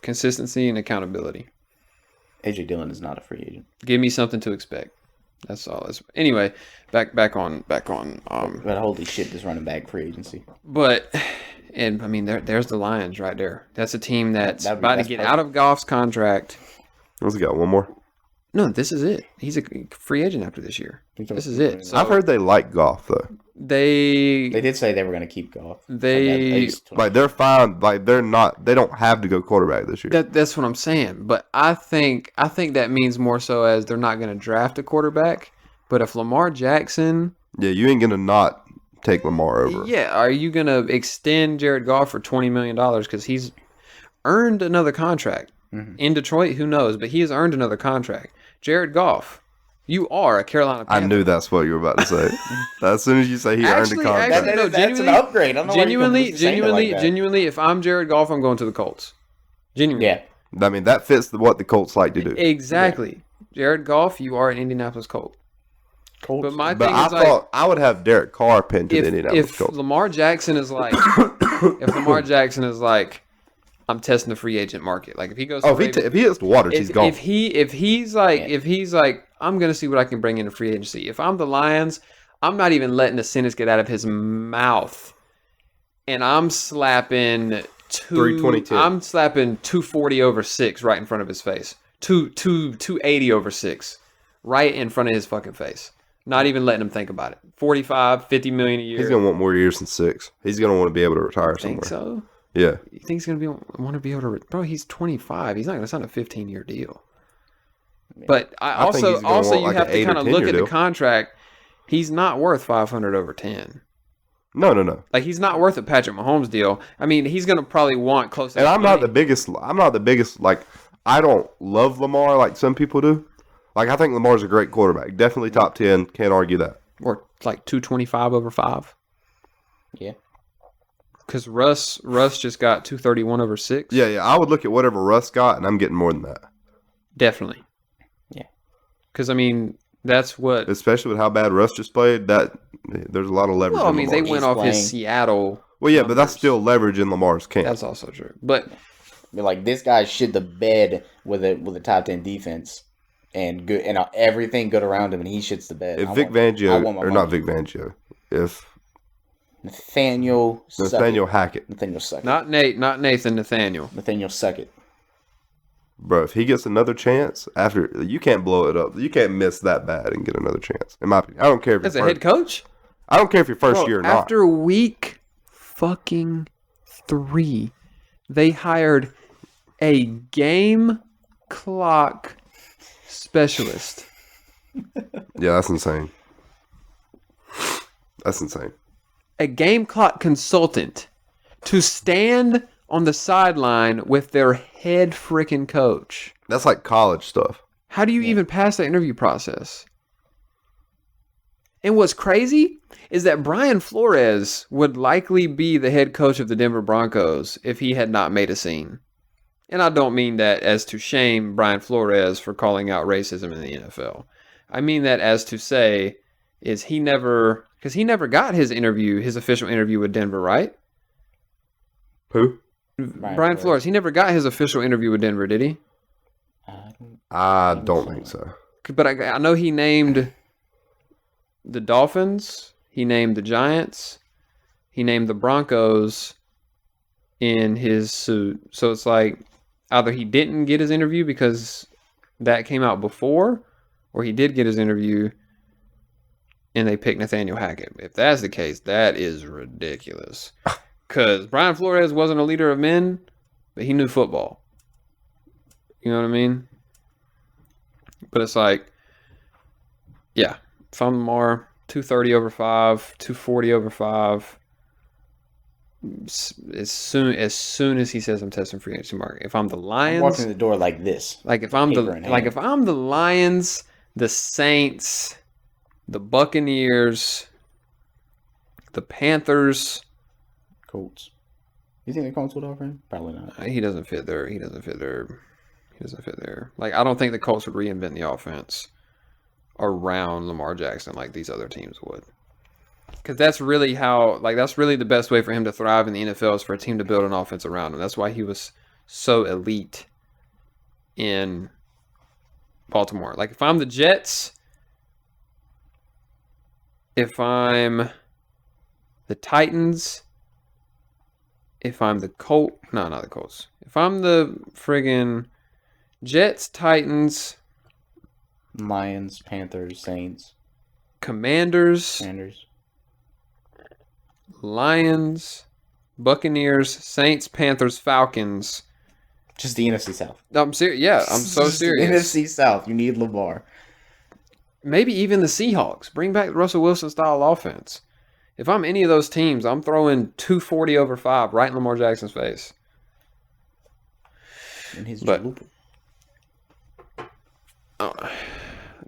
consistency and accountability. AJ Dillon is not a free agent. Give me something to expect. That's all. Anyway, back on. But holy shit, this running back free agency. But and I mean, there's the Lions right there. That's a team that's That's about to get out of Goff's contract. What's he got? One more. No, this is it. He's a free agent after this year. This is it. So I've heard they like Goff though. They did say they were going to keep Goff. They Like they're fine. Like they're not. They don't have to go quarterback this year. that's what I'm saying. But I think that means more so as they're not going to draft a quarterback. But if Lamar Jackson, Yeah, you ain't gonna not take Lamar over. yeah, are you going to extend Jared Goff for $20 million because he's earned another contract in Detroit? Who knows? But he has earned another contract. Jared Goff, you are a Carolina I Panther. knew that's what you were about to say. As soon as you say he earned a contract, no, that's an upgrade. I don't know why you're saying it like that. genuinely, if I'm Jared Goff, I'm going to the Colts. Genuinely. Yeah. I mean that fits what the Colts like to do. Exactly. Jared Goff, you are an Indianapolis Colt. Colts. But my But thing I is like, thought I would have Derek Carr pinned to the Indianapolis if Colts. Lamar Jackson is like, I'm testing the free agent market. Like if he goes, to If he hits the Waters, he's gone. if he's like, I'm gonna see what I can bring into free agency. If I'm the Lions, I'm not even letting the sentence get out of his mouth, and I'm slapping 322. I'm slapping 240 over 6 right in front of his face. 280 over 6 right in front of his fucking face. Not even letting him think about it. 45, 50 million a year. He's gonna want more years than 6. He's gonna want to be able to retire somewhere. Think so? Yeah. You think he's gonna want to be able to? Bro, he's 25. He's not gonna sign a 15-year deal. But I think he's gonna also want you like have an to 8 or kind of 10 look year at the deal. contract. He's not worth 500 over 10. No. Like he's not worth a Patrick Mahomes deal. I mean, he's gonna probably want close to. And that I'm not money. the biggest. Like I don't love Lamar like some people do. Like I think Lamar's a great quarterback. Definitely top 10. Can't argue that. Or like 225 over 5. Yeah. Because Russ just got 231 over 6. Yeah. I would look at whatever Russ got, and I'm getting more than that. Definitely. Yeah. Because I mean, that's what. Especially with how bad Russ just played. That there's a lot of leverage. Well, I in mean, they Lamar's. went off his playing. Seattle. Well, yeah, but that's numbers. still leverage in Lamar's camp. That's also true. But But like this guy shit the bed with a top 10 defense and good and everything good around him, and he shits the bed. If I Vic want- I Fangio, want my or not money. Vic Fangio, if Nathaniel Nathaniel Hackett, Nathaniel suck it. not Nathan, Nathaniel. Nathaniel suck it. bro, if he gets another chance after, you can't blow it up. You can't miss that bad and get another chance. In my opinion, I don't care if As you're a head coach? I don't care if you're first Bro, year or not. after week fucking 3, they hired a game clock specialist. Yeah, that's insane. That's insane. A game clock consultant to stand on the sideline with their head freaking coach. That's like college stuff. How do you even pass that interview process? And what's crazy is that Brian Flores would likely be the head coach of the Denver Broncos if he had not made a scene. And I don't mean that as to shame Brian Flores for calling out racism in the NFL. I mean that as to say, is he never, because he never got his official interview with Denver, right? Who? Brian Flores. He never got his official interview with Denver, did he? I don't think so. But I know he named the Dolphins. He named the Giants. He named the Broncos in his suit. So it's like either he didn't get his interview because that came out before, or he did get his interview and they picked Nathaniel Hackett. If that's the case, that is ridiculous. Because Brian Flores wasn't a leader of men, but he knew football. You know what I mean? But it's like, yeah, if I'm Lamar, 230 over 5, 240 over 5. As soon as he says I'm testing free agency market. If I'm the Lions, I'm walking the door like this. if I'm the Lions, the Saints, the Buccaneers, the Panthers, Colts. You think the Colts would offer him? Probably not. He doesn't fit there. Like, I don't think the Colts would reinvent the offense around Lamar Jackson like these other teams would. Because that's really the best way for him to thrive in the NFL is for a team to build an offense around him. That's why he was so elite in Baltimore. Like, if I'm the Jets, if I'm the Titans, if I'm the not the Colts. If I'm the friggin' Jets, Titans, Lions, Panthers, Saints, Commanders, Lions, Buccaneers, Saints, Panthers, Falcons. Just the NFC South. I'm serious. Yeah, I'm so serious. NFC South. You need Lamar. Maybe even the Seahawks. Bring back the Russell Wilson style offense. If I'm any of those teams, I'm throwing 240 over 5 right in Lamar Jackson's face. In his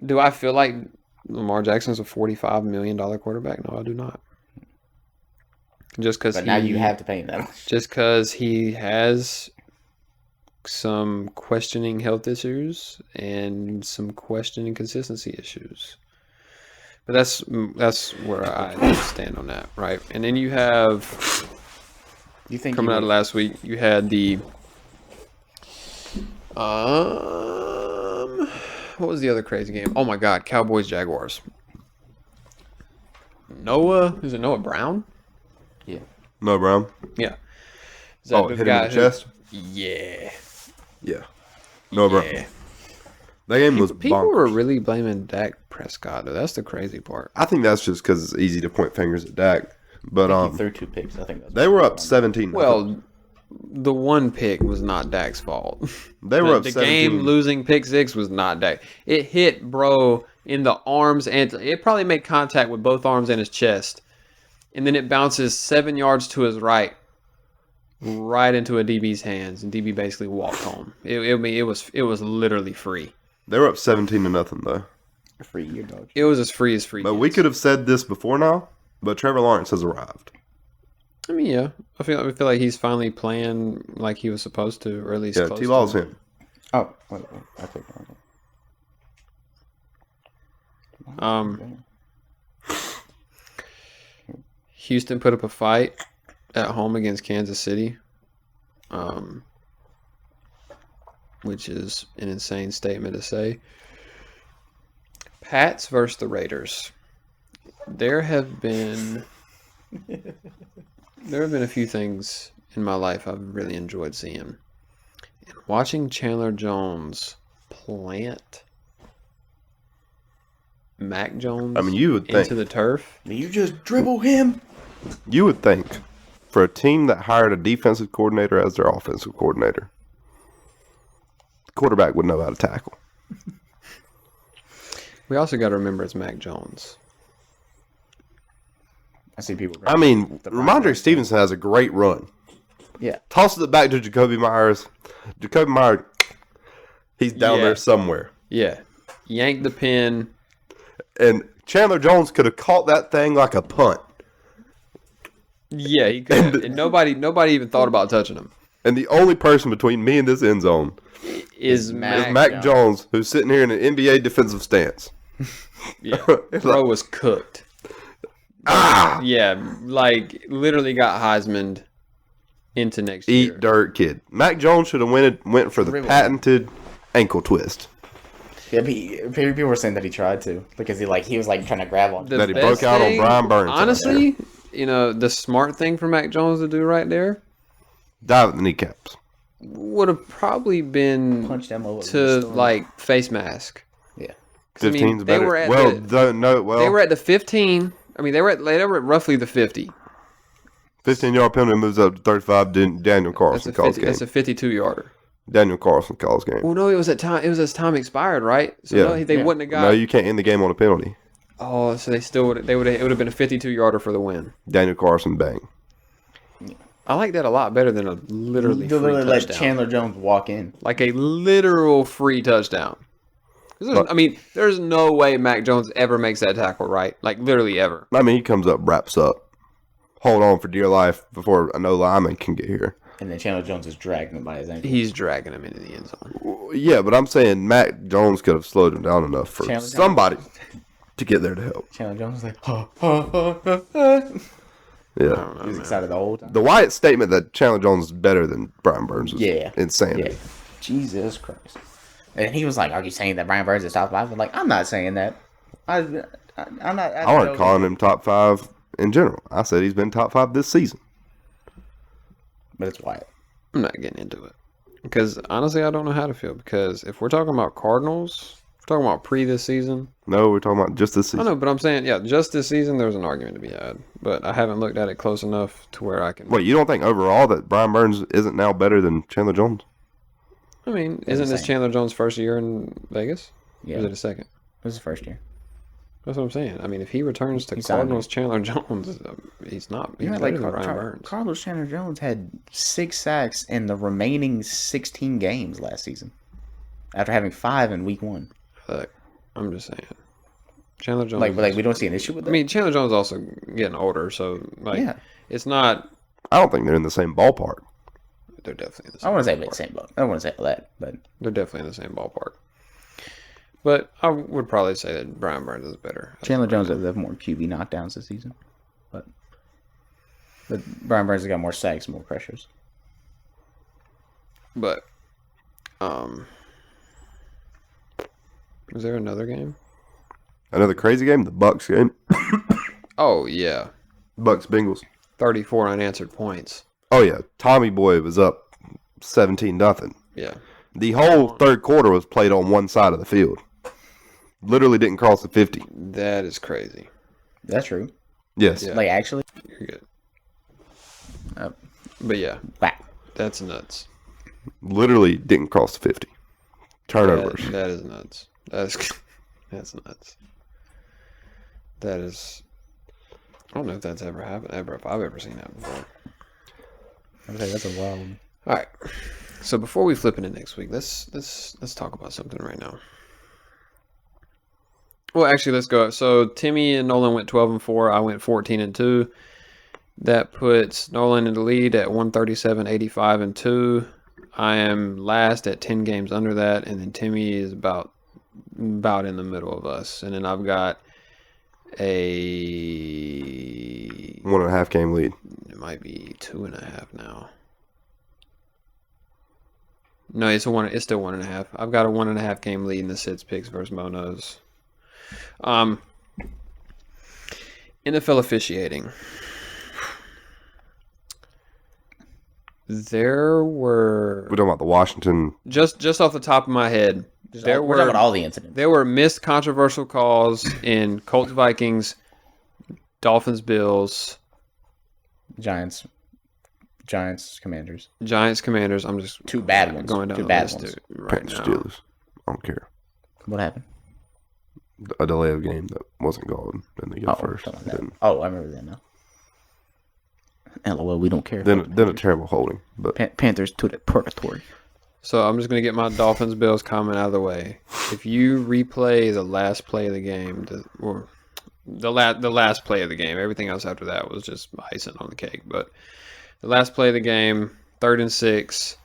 do I feel like Lamar Jackson's a $45 million quarterback? No, I do not. But now you have to pay him that much. Just because he has some questioning health issues and some questioning consistency issues. But that's where I stand on that, right? And then you have, coming out of last week, you had the what was the other crazy game? Oh my God, Cowboys Jaguars. Is it Noah Brown? Yeah. Noah Brown? Yeah. Is that hit him in the chest? Yeah. Yeah. Noah Brown. Yeah. That game was People bonkers. were really blaming Dak Prescott, though. That's the crazy part. I think that's just because it's easy to point fingers at Dak. But he threw 2 picks. I think they were up 17. Well, the one pick was not Dak's fault. They were up the 17. game losing pick 6 was not Dak. It hit bro in the arms, and it probably made contact with both arms and his chest. And then it bounces 7 yards to his right into a DB's hands, and DB basically walked home. It was literally free. They were up 17-0 though. Free year dog. It was as free as free. But we could have said this before now. But Trevor Lawrence has arrived. I mean, yeah, I feel like he's finally playing like he was supposed to, or at least close T-Law's to. him. Oh, wait, I think. Houston put up a fight at home against Kansas City, which is an insane statement to say. Pats versus the Raiders. There have been a few things in my life I've really enjoyed seeing. And watching Chandler Jones plant Mac Jones you would think into the turf. You just dribble him. You would think for a team that hired a defensive coordinator as their offensive coordinator, the quarterback would know how to tackle. We also got to remember it's Mac Jones. I see people. Ramondre Stevenson has a great run. Yeah. Tosses it back to Jacoby Myers. Jacoby Myers, he's down there somewhere. Yeah. Yank the pin. And Chandler Jones could have caught that thing like a punt. Yeah, he could. And nobody even thought about touching him. And the only person between me and this end zone is Mac Jones, who's sitting here in an NBA defensive stance. Yeah. Bro was cooked. Yeah, like literally got Heisman'd into next year. Eat dirt, kid. Mac Jones should have went for the Really? patented ankle twist. Yeah, people were saying that he tried to because he was trying to grab on. The That he best broke out on thing, Brian Burns. Honestly, the smart thing for Mac Jones to do right there Dive at the kneecaps. would have probably been Punch them over to face mask. Yeah. 15's they better. were at They were at the 15. I mean, they were at roughly the 50. 15-yard penalty moves up to 35. Daniel Carlson calls game. That's a 52-yarder. Daniel Carlson calls game. Well, no, it was at time. It was as time expired, right? So no, they wouldn't have got. No, you can't end the game on a penalty. Oh, so they still would. It would have been a 52-yarder for the win. Daniel Carlson bang. I like that a lot better than a literally free let touchdown. Chandler Jones walk in. Like a literal free touchdown. There's no way Mac Jones ever makes that tackle, right? Like literally ever. I mean, he comes up, wraps up, hold on for dear life before a no lineman can get here. And then Chandler Jones is dragging him by his ankle. He's dragging him into the end zone. Yeah, but I'm saying Mac Jones could have slowed him down enough for Chandler somebody to get there to help. Chandler Jones was like, ha. Yeah. He was excited the whole time. The Wyatt statement that Chandler Jones is better than Brian Burns is insanity. Yeah. Jesus Christ. And he was like, are you saying that Brian Burns is top 5? I'm like, I'm not saying that. I'm not. I wasn't calling him top 5 in general. I said he's been top 5 this season. But it's Wyatt. I'm not getting into it. Because honestly, I don't know how to feel. Because if we're talking about Cardinals, we're talking about this season. No, we're talking about just this season. I know, but I'm saying, just this season, there's an argument to be had. But I haven't looked at it close enough to where I can. Wait, you don't think overall that Brian Burns isn't now better than Chandler Jones? I mean, isn't this Chandler Jones' first year in Vegas? Yeah. Or is it his second? This is his first year. That's what I'm saying. I mean, if he returns to Cardinals Chandler Jones, he's not. He's better than Brian Burns. Carlos Chandler Jones had 6 sacks in the remaining 16 games last season, after having 5 in week 1. Look, I'm just saying, Chandler Jones. Like we don't see an issue with that. I mean, Chandler Jones is also getting older, so it's not. I don't think they're in the same ballpark. They're definitely in the same. I want to say the same boat. I don't want to say that, but they're definitely in the same ballpark. But I would probably say that Brian Burns is better. Chandler Jones has more QB knockdowns this season, but Brian Burns has got more sacks, more pressures. But, is there another game? Another crazy game, the Bucks game. Oh yeah, Bucks Bengals. 34 unanswered points. Oh yeah, Tommy Boy was up 17-0. Yeah. The whole third quarter was played on one side of the field. Literally didn't cross the 50. That is crazy. That's true. Yes. Yeah. Like actually, You're good. But yeah, wow. that's nuts. Literally didn't cross the 50. Turnovers. That is nuts. That's nuts. That is. I don't know if that's ever happened. If I've ever seen that before. Okay, that's a wild. All right. So before we flip into next week, let's talk about something right now. Well, actually, let's go. So Timmy and Nolan went 12-4. I went 14-2. That puts Nolan in the lead at 137, 85-2. I am last at 10 games under that, and then Timmy is about in the middle of us. And then I've got a 1.5 game lead. It might be 2.5 now. No, it's still 1.5. I've got a 1.5 game lead in the Sid's picks versus Mono's. NFL officiating. There were We're talking about the Washington. just off the top of my head, We're talking about all the incidents. there were missed controversial calls in Colts Vikings, Dolphins Bills, Giants, Commanders. Giants Commanders. I'm just 2 bad ones. going down 2 the bad list ones. right Panthers now. Steelers. I don't care. What happened? A delay of game that wasn't called. Then they get first. something like that. Then, I remember that now. LOL, we don't care. then a terrible holding. But Panthers to the purgatory. So I'm just gonna get my Dolphins Bills comment out of the way. If you replay the last play of the game, the last play of the game, everything else after that was just icing on the cake. But the last play of the game, 3rd and 6,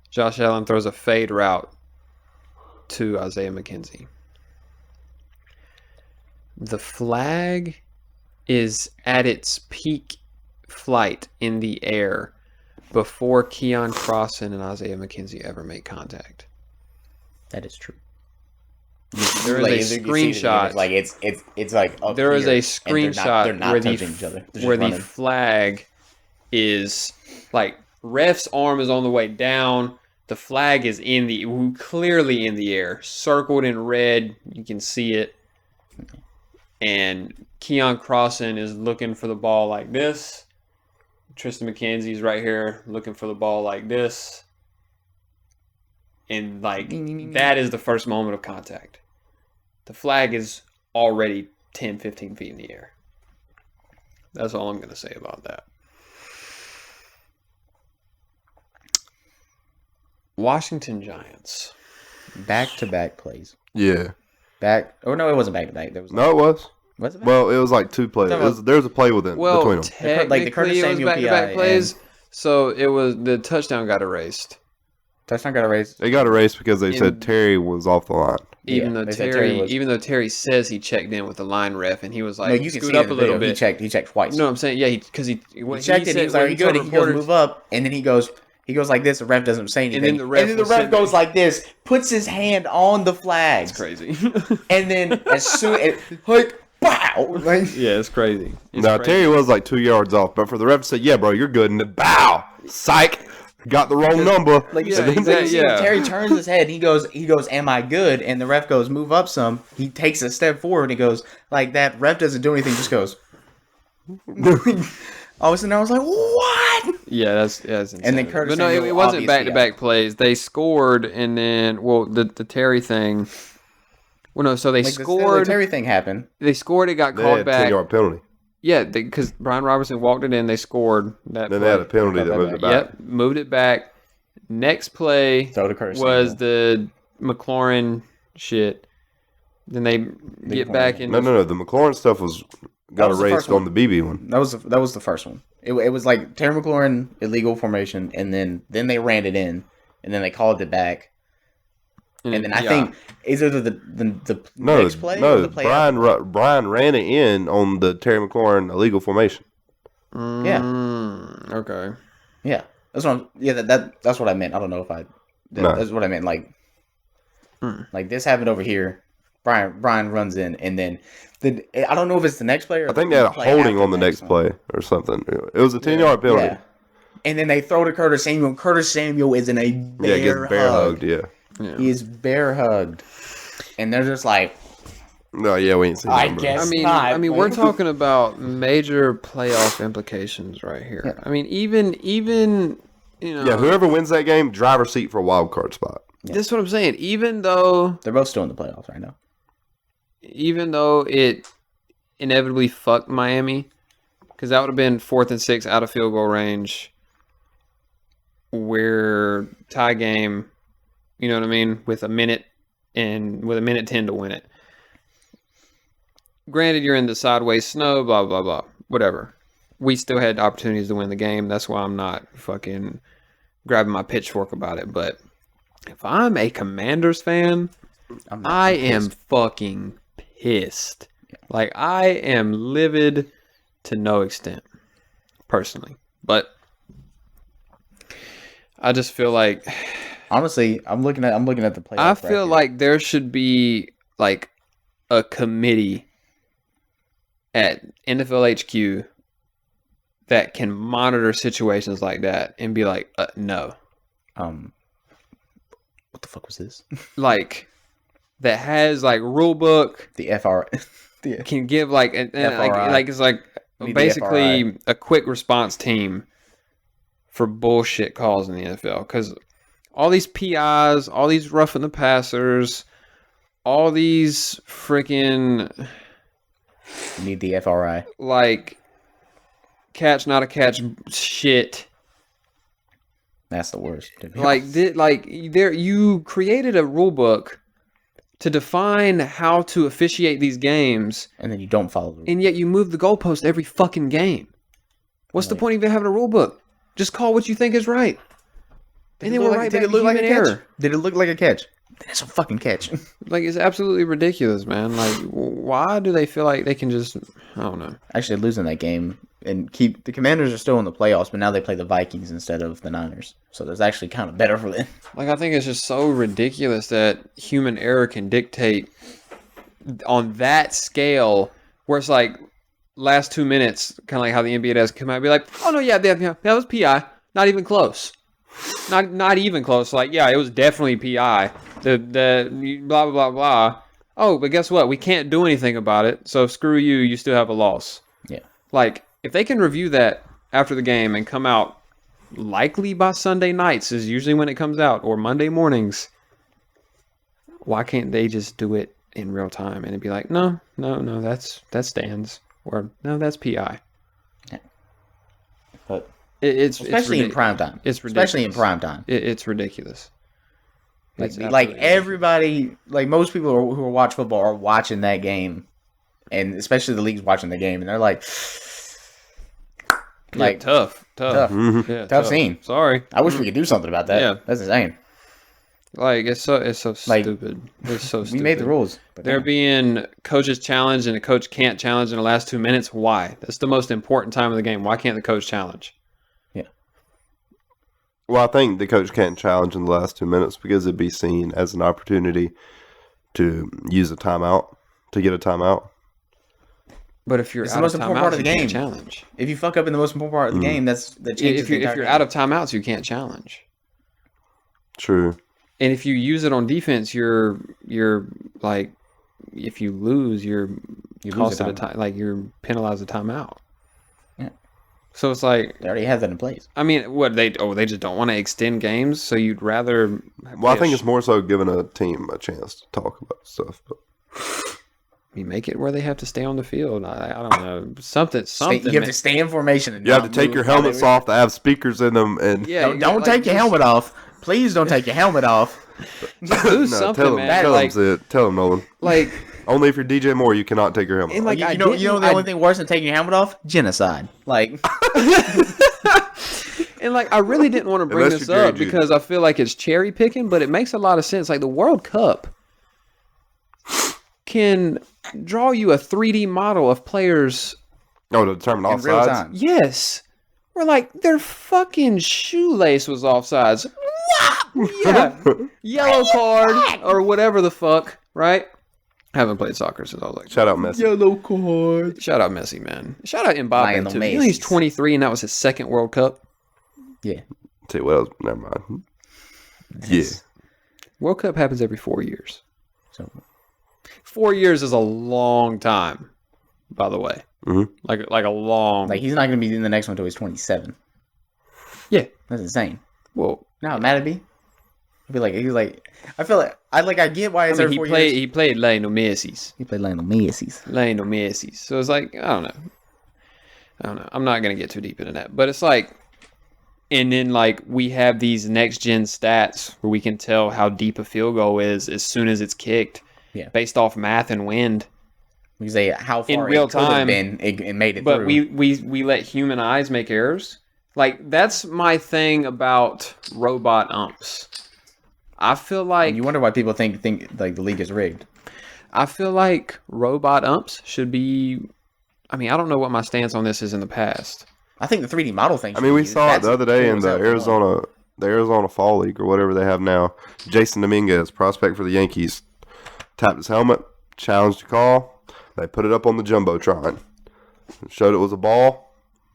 Josh Allen throws a fade route to Isaiah McKenzie. The flag is at its peak flight in the air before Keon Crossan and Isaiah McKenzie ever make contact. That is true. There is a screenshot. Like it's like up There is here, a and screenshot they're not where touching each other. They're where just the running. flag is like ref's arm is on the way down. The flag is clearly in the air, circled in red. You can see it. And Keon Crossan is looking for the ball like this. Tristan McKenzie's right here looking for the ball like this. And like that is the first moment of contact. The flag is already 10, 15 feet in the air. That's all I'm going to say about that. Washington Giants. Back-to-back plays. Yeah. Oh no, it wasn't back-to-back. There was No, it was. Was it? Well, it was like 2 plays. There's a play between them. Technically, the Curtis it was Samuel back-to-back PI plays. So it was the touchdown got erased. Touchdown got erased. They got erased because they said Terry was off the line. Even Yeah, though they said Terry was- even though Terry says he checked in with the line ref and he was like, No, you can scoot see up it a in the little video. bit. He checked twice. You know what I'm saying? Yeah, because he He checked it. He was like, "Are you good?" And he goes, "Move up," and then he goes like this. The ref doesn't say anything. then the ref goes like this, puts his hand on the flag. It's crazy. And then as soon like, bow. Like, Yeah, it's crazy. Now, Terry was like 2 yards off, but for the ref to say, "Yeah, bro, you're good," and then bow, psych, got the wrong number. Like you Yeah, see, exactly, when yeah. Terry turns his head. He goes, "Am I good?" And the ref goes, "Move up some." He takes a step forward. And he goes like that. Ref doesn't do anything. Just goes. All of a sudden, I was like, "What?" Yeah, that's insane. And then Curtis but no, Samuel it wasn't obviously back-to-back plays. They scored, and then the Terry thing. Well, no, so they Like scored. the Terry thing happened. They scored. It got They called had a back. 10-yard penalty. Yeah, because Brian Robertson walked it in. They scored that. Then play. they had a penalty that moved it back. Yep, moved it back. Next play Throw to Curtis was Samuel. the McLaurin shit. Then they get back in. No. The McLaurin stuff got was the erased first one. on the BB one. That was the first one. It was like Terry McLaurin illegal formation, and then they ran it in, and then they called it back, and then I think is either the next play or the play after? Brian ran it in on the Terry McLaurin illegal formation. Okay. Yeah, that's what that's what I meant. I don't know if that's what I meant. Like this happened over here. Brian runs in, and then I don't know if it's the next play or I think they had a holding on the next play or something. It was a 10-yard penalty. Yeah. And then they throw to Curtis Samuel. Curtis Samuel is in a bear Gets bear hugged. Yeah. He is bear hugged, and they're just like, No, yeah, we ain't seen I that. guess. I mean, we're Like- talking about major playoff implications right here. Yeah. I mean, even you know, Yeah, whoever wins that game, driver's seat for a wild card spot. this is what I'm saying. Even though they're both still in the playoffs right now. it inevitably fucked Miami, because that would have been 4th and 6 out of field goal range, where tie game, you know what I mean, with a minute 10 to win it. Granted, you're in the sideways snow, blah blah blah, whatever. We still had opportunities to win the game. That's why I'm not fucking grabbing my pitchfork about it. But if I'm a Commanders fan, I am fucking pissed. Like, I am livid to no extent, personally. But I just feel like, Honestly, I'm looking at the playoff. I feel bracket. like there should be like a committee at NFL HQ that can monitor situations like that and be like, no. What the fuck was this? Like, that has like rule book, The FR. can give like, FRI. it's like Need the basically a quick response team for bullshit calls in the NFL. Because all these PIs, all these roughing the passers, all these freaking Need the FRI. like catch not a catch shit. That's the worst. to be Like you created a rule book to define how to officiate these games, and then you don't follow the rules. and yet you move the goalpost every fucking game. What's the point of even having a rule book? Just call what you think is right. And then we're right back to human error. Did it look like a catch? That's a fucking catch. Like, it's absolutely ridiculous, man. Like, why do they feel like they can just, I don't know. Actually, losing that game and keep the Commanders are still in the playoffs, but now they play the Vikings instead of the Niners. So that's actually kind of better for them. Like, I think it's just so ridiculous that human error can dictate on that scale, where it's like last 2 minutes, kind of like how the NBA does come out and be like, oh no, yeah, that was PI, not even close, not even close. Like, yeah, it was definitely PI. The blah blah blah blah. Oh, but guess what? We can't do anything about it. So screw you. You still have a loss. Yeah. Like, if they can review that after the game and come out likely by Sunday nights is usually when it comes out, or Monday mornings, why can't they just do it in real time and it'd be like, no, that stands, or no, that's PI. Yeah. But It's especially in prime time. It's ridiculous. Especially in prime time. It's ridiculous. Like everybody, like most people who watch football are watching that game, and especially the league's watching the game, and they're like, tough. Yeah, tough scene. Sorry, I wish we could do something about that. Yeah. That's insane. Like, it's so Like, stupid. It's so stupid. We made the rules. But There being coaches challenged and a coach can't challenge in the last 2 minutes. Why? That's the most important time of the game. Why can't the coach challenge? Yeah. Well, I think the coach can't challenge in the last 2 minutes because it'd be seen as an opportunity to use a timeout, to get a timeout. But if you're It's the out most of important timeouts, part of the you game. can't challenge. If you fuck up in the most important part of the game, that changes. If you're out of timeouts, you can't challenge. True. And if you use it on defense, you're like, if you lose, you're costed a time, like you're penalized a timeout. Yeah. So it's like, They already have that in place. I mean, what they just don't want to extend games, so you'd rather. Well, I think it's more so giving a team a chance to talk about stuff. But you make it where they have to stay on the field. I don't know, something. You have to stay in formation. And you have to not take move your while helmets they- off to have speakers in them, and Yeah, Don't take your helmet off. Please don't take your helmet off. Just do something, tell them, man. tell Like, them, tell them, Nolan. like, Only if you're DJ Moore, you cannot take your helmet and off. like, You I know didn't- the only thing worse than taking your helmet off? Genocide. Like, And like, I really didn't want to bring Unless this you're Jerry up Judy. because I feel like it's cherry picking, but it makes a lot of sense. Like, the World Cup can draw you a 3D model of players. Oh, to determine in real offsides? time. Yes, we're like, their fucking shoelace was offsides. Yeah, yellow card or whatever the fuck, right? I haven't played soccer since I was like, Shout out Messi. Yellow card. shout out Messi, man. Shout out Mbappe Lionel too. You know he's Messi. 23 and that was his second World Cup. Yeah. Tell you what else, never mind. Yeah. World Cup happens every 4 years. So 4 years is a long time, by the way. Mhm. Like a long. like he's not gonna be in the next one until he's 27. Yeah. That's insane. Well, No, mad at me. I'd be like, he's like, I feel like I get why I it's mean, every he 4 played. years. He played Lionel Messi's. He played Lionel Messi's. Lionel Messi's. So it's like, I don't know. I'm not gonna get too deep into that, but it's like, and then like we have these next gen stats where we can tell how deep a field goal is as soon as it's kicked, Yeah. based off math and wind. We say how far In real it could have time, been, it made it But through. we let human eyes make errors. Like, that's my thing about robot umps. I feel like And you wonder why people think like the league is rigged. I feel like robot umps should be. I mean, I don't know what my stance on this is in the past. I think the 3D model thing. I mean, we should be saw it used. the other day in That's the cool as hell. Arizona Fall League or whatever they have now. Jason Dominguez, prospect for the Yankees, tapped his helmet, challenged a call. They put it up on the jumbotron, showed it was a ball.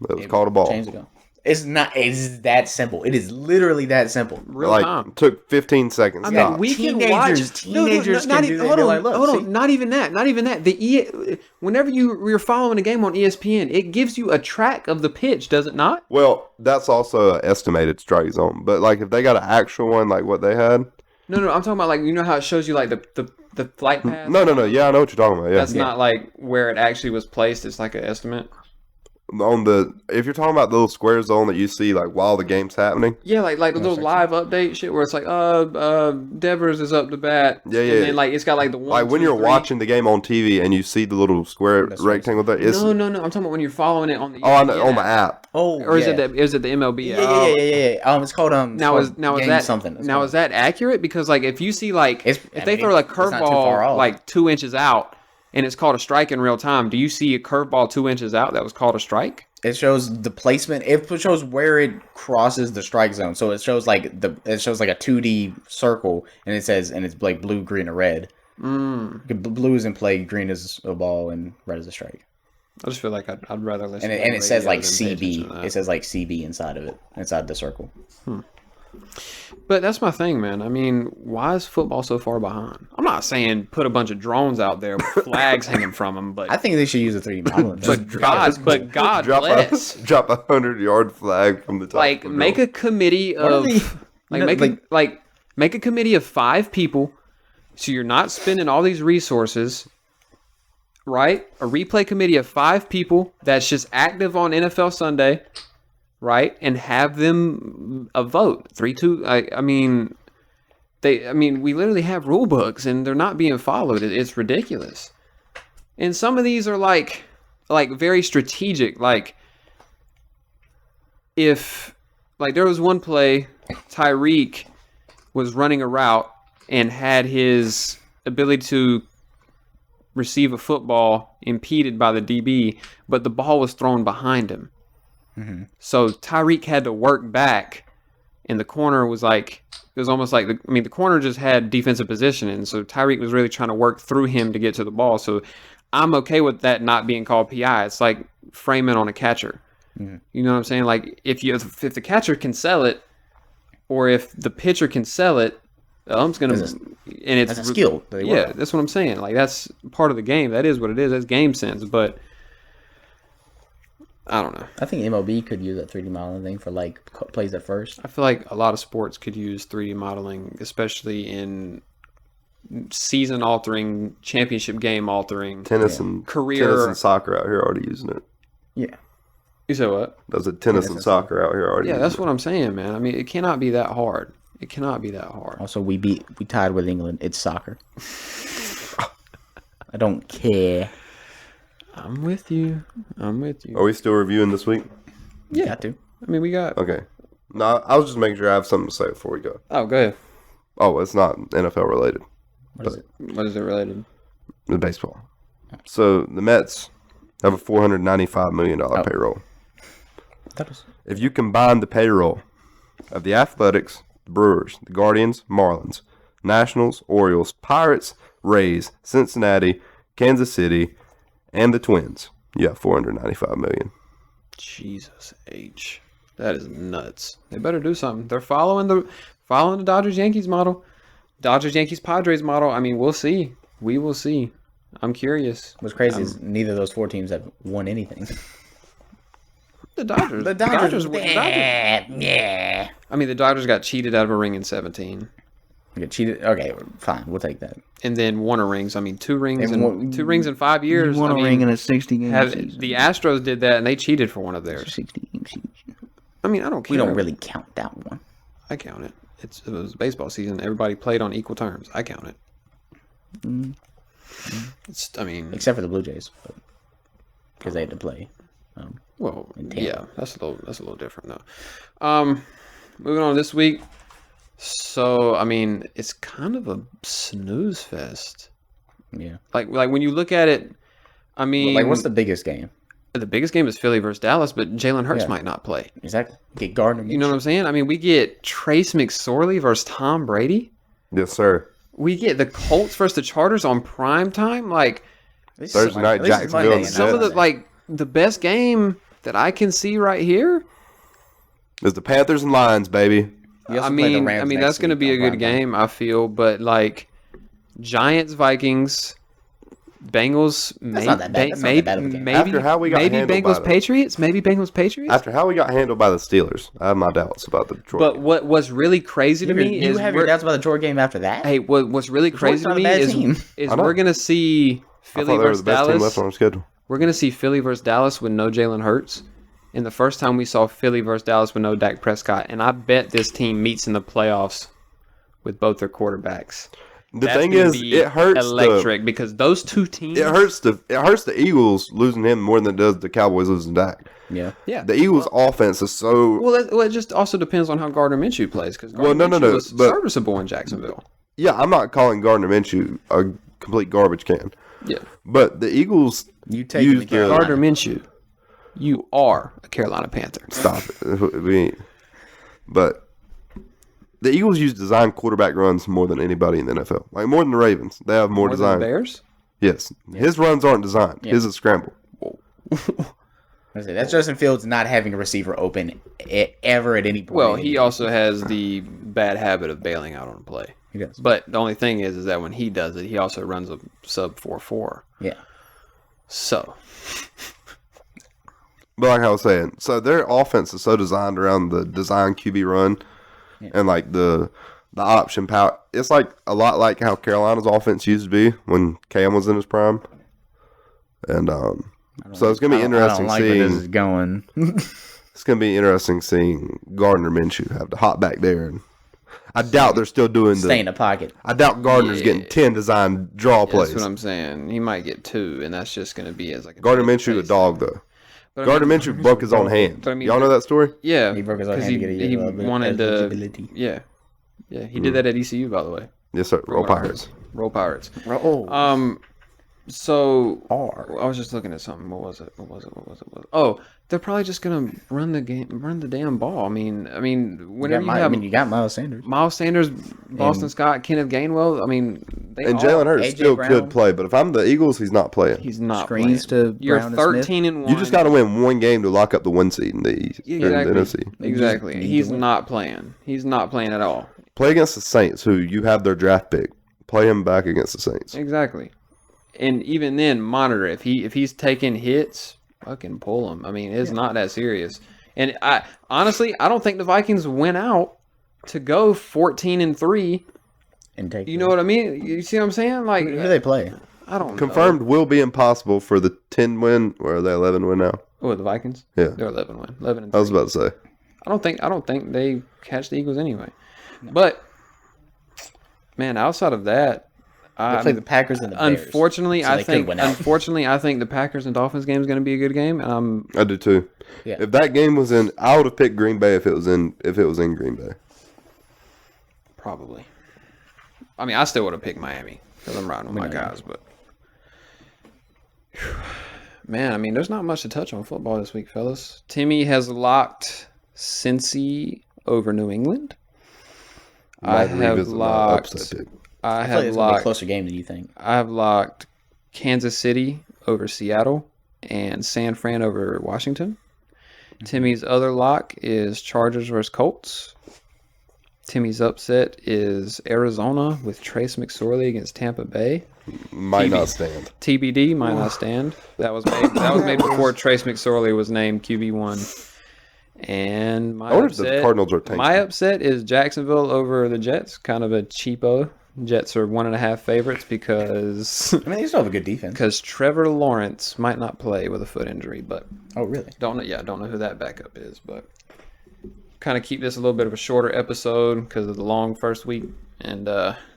It was called a ball. Change the gun. It's not. It's that simple. It is literally that simple. Real Like time. took 15 seconds. I Stop. mean, we can Teenagers- watch. teenagers not can even, do that. hold They're on, like, look, hold see? on. Not even that. Not even that. Whenever you're following a game on ESPN, it gives you a track of the pitch, does it not? Well, that's also an estimated strike zone. But like if they got an actual one like what they had, No. I'm talking about, like, you know how it shows you like the flight path. no. Yeah, I know what you're talking about. Yeah. That's not like where it actually was placed. It's like an estimate. On the if you're talking about the little square zone that you see like while the game's happening. Yeah, like the little live update shit where it's like, Devers is up to bat. Yeah. And then like it's got like the one. Like when 2, you're 3. watching the game on TV and you see the little square That's what rectangle there, it's No. I'm talking about when you're following it on the. oh, on the ESPN app. app. Oh, Or is yeah. it the MLB? Yeah. It's called Now is Game that something? It's now called- is that accurate? Because like if you see like It's- if I they mean, throw a it's not too far curveball off. like 2 inches out, and it's called a strike in real time, do you see a curveball 2 inches out that was called a strike? It shows the placement. It shows where it crosses the strike zone. So it shows like a 2D circle, and it's like blue, green, or red. Blue is in play, green is a ball, and red is a strike. I just feel like I'd rather listen. And it says like CB. It says like CB inside of it, inside the circle. But that's my thing, man. I mean, why is football so far behind? I'm not saying put a bunch of drones out there with flags hanging from them, but I think they should use a 3D model. God bless. Drop 100-yard flag from the top. Like, make a committee of make a committee of 5 people, so you're not spending all these resources. Right? A replay committee of 5 people that's just active on NFL Sunday, right? And have them a vote. 3-2. I mean, we literally have rule books and they're not being followed. It's ridiculous. And some of these are like very strategic. Like, if there was one play, Tyreek was running a route and had his ability to receive a football impeded by the DB, but the ball was thrown behind him. Mm-hmm. So Tyreek had to work back, and the corner was like, it was almost like, the corner just had defensive position, and so Tyreek was really trying to work through him to get to the ball. So I'm okay with that not being called PI. It's like framing on a catcher. Mm-hmm. You know what I'm saying? Like, if the catcher can sell it, or if the pitcher can sell it, the ump's gonna, and it's a skill. Yeah, that's what I'm saying. Like, that's part of the game. That is what it is. That's game sense. But I don't know. I think MLB could use that 3D modeling thing for like plays at first. I feel like a lot of sports could use 3D modeling, especially in season-altering, championship game-altering, tennis and soccer out here already using it. Yeah. You said what? There's a tennis and soccer out here already. Yeah, that's what I'm saying, man. I mean, it cannot be that hard. It cannot be that hard. Also, we tied with England. It's soccer. I don't care. I'm with you. Are we still reviewing this week? Yeah. Got to. I mean, we got... Okay. No, I was just making sure I have something to say before we go. Oh, go ahead. Oh, it's not NFL related. What is it? What is it related? The baseball. So, the Mets have a $495 million payroll. If you combine the payroll of the Athletics, the Brewers, the Guardians, Marlins, Nationals, Orioles, Pirates, Rays, Cincinnati, Kansas City, and the Twins, you have $495 million. Jesus H. That is nuts. They better do something. They're following the Dodgers-Yankees model. Dodgers-Yankees-Padres model. I mean, we'll see. We will see. I'm curious. What's crazy is neither of those 4 teams have won anything. The Dodgers. Yeah. I mean, the Dodgers got cheated out of a ring in 17. Get cheated? Okay, fine. We'll take that. And then won a ring. So, I mean, 2 rings in 5 years. You won a ring in a 60-game season. The Astros did that, and they cheated for one of theirs. 60-game season. I mean, I don't care. We don't really count that one. I count it. It was baseball season. Everybody played on equal terms. I count it. Except for the Blue Jays, because they had to play. Yeah, that's a little different though. Moving on this week. So, I mean, it's kind of a snooze fest. Yeah. Like when you look at it, I mean, like, what's the biggest game? The biggest game is Philly versus Dallas, but Jalen Hurts might not play. Exactly. Get Gardner. You know what I'm saying? I mean, we get Trace McSorley versus Tom Brady. Yes, sir. We get the Colts versus the Chargers on prime time. Like, Thursday night, Jacksonville. Some of the best game that I can see right here is the Panthers and Lions, baby. I mean that's going to be a good game, I feel. But like, Giants, Vikings, Bengals, maybe after how we got Bengals, Patriots, After how we got handled by the Steelers, I have my doubts about the Detroit game. What's really crazy to me is you have your doubts about the Detroit game after that. Hey, what's really crazy to me is we're gonna see Philly versus Dallas. Left on our schedule. We're gonna see Philly versus Dallas with no Jalen Hurts. And the first time we saw Philly versus Dallas with no Dak Prescott, and I bet this team meets in the playoffs with both their quarterbacks. The thing is, it hurts electric because those two teams. It hurts the Eagles losing him more than it does the Cowboys losing Dak. Yeah. The Eagles' offense is so. Well, it just also depends on how Gardner Minshew plays because Minshew was serviceable in Jacksonville. Yeah, I'm not calling Gardner Minshew a complete garbage can. Yeah. But the Eagles You take the used the Carolina. Gardner Minshew, you are a Carolina Panther. stop it. We ain't. But the Eagles use design quarterback runs more than anybody in the NFL. Like more than the Ravens. They have more More than design. the Bears? Yes. His runs aren't designed. His is scramble. That's Justin Fields not having a receiver open ever at any point. Well, he also has the bad habit of bailing out on a play. He does. But the only thing is that when he does it, he also runs a sub 4.4. Yeah. So, But like I was saying, so their offense is so designed around the design QB run and like the option power. It's like a lot like how Carolina's offense used to be when Cam was in his prime. And so it's gonna be interesting I don't like where this seeing. is going. It's gonna be interesting seeing Gardner Minshew have to hop back there, and I doubt they're still doing Stay in the pocket. I doubt Gardner's getting 10 design draw plays. that's what I'm saying. He might get 2, and that's just going to be as like a Gardner big Minshew a pace. dog though. But I Gardner mean, Minshew broke his own hand. But I mean, Y'all know that story? Yeah, He broke his own 'cause hand to get he a wanted to. eligibility. Yeah, he did that at ECU, by the way. Yes, sir. Roll Pirates. Roll Pirates. Oh, So R. I was just looking at something. What was it? Oh, they're probably just gonna run the damn ball. I mean, whenever you have you got Miles Sanders. Miles Sanders, Boston Scott, Kenneth Gainwell. I mean, they And all- Jalen Hurts A.J. still Brown. could play, but if I'm the Eagles, he's not playing. he's not Screens playing. to You're Brown and Smith. 13-1. You just got to win one game to lock up the 1 seed in the East, or in the NFC. Exactly. need to He's win. not playing. He's not playing at all. Play against the Saints, who you have their draft pick. Play him back against the Saints. Exactly. And even then, monitor if he's taking hits, fucking pull him. I mean, it's not that serious. And I honestly, I don't think the Vikings went out to go 14-3. And take You know what I mean? You see what I'm saying? Like, who do they play? I don't Confirmed will be impossible for the 10 win, or are they 11 win now? know. Oh, the Vikings? Yeah. They're 11-1. 11-3. I was about to say. I don't think they catch the Eagles anyway. But man, outside of that, They play the Packers and the Bears. unfortunately, so they could win out. I think the Packers and Dolphins game is going to be a good game, and I do too. Yeah. If that game was in, I would have picked Green Bay if it was in Green Bay. probably. I mean, I still would have picked Miami because I'm riding with my guys, but man, I mean, there's not much to touch on football this week, fellas. Timmy has locked Cincy over New England. I Might have revisit my locked. upset pick. I I feel like have it's gonna be a locked. closer game than you think. I have locked Kansas City over Seattle and San Fran over Washington. Timmy's other lock is Chargers versus Colts. Timmy's upset is Arizona with Trace McSorley against Tampa Bay. Might TB. not stand. TBD might not stand. That was made before Trace McSorley was named QB1. And my I wonder if the upset, Cardinals are tanking. my upset is Jacksonville over the Jets. Kind of a cheapo. Jets are 1.5 favorites because I mean, they still have a good defense. Trevor Lawrence might not play with a foot injury, but Oh, really? don't know who that backup is. But kind of keep this a little bit of a shorter episode because of the long first week. And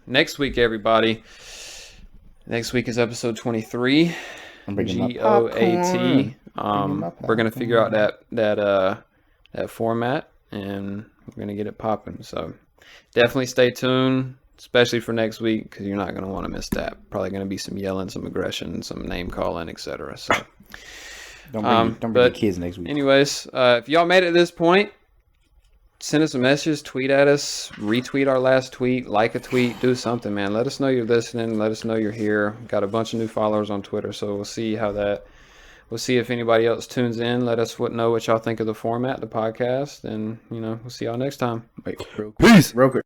next week, everybody. Next week is episode 23. I'm bringing my GOAT. my We're gonna figure out that format, and we're gonna get it popping. So definitely stay tuned, especially for next week, because you're not gonna want to miss that. Probably gonna be some yelling, some aggression, some name calling, etc. So, Don't bring but the kids next week. anyways, if y'all made it this point, send us a message, tweet at us, retweet our last tweet, like a tweet, do something, man. Let us know you're listening. Let us know you're here. Got a bunch of new followers on Twitter, so we'll see we'll see if anybody else tunes in. Let us know what y'all think of the format, the podcast, and we'll see y'all next time. Wait, Peace. real quick.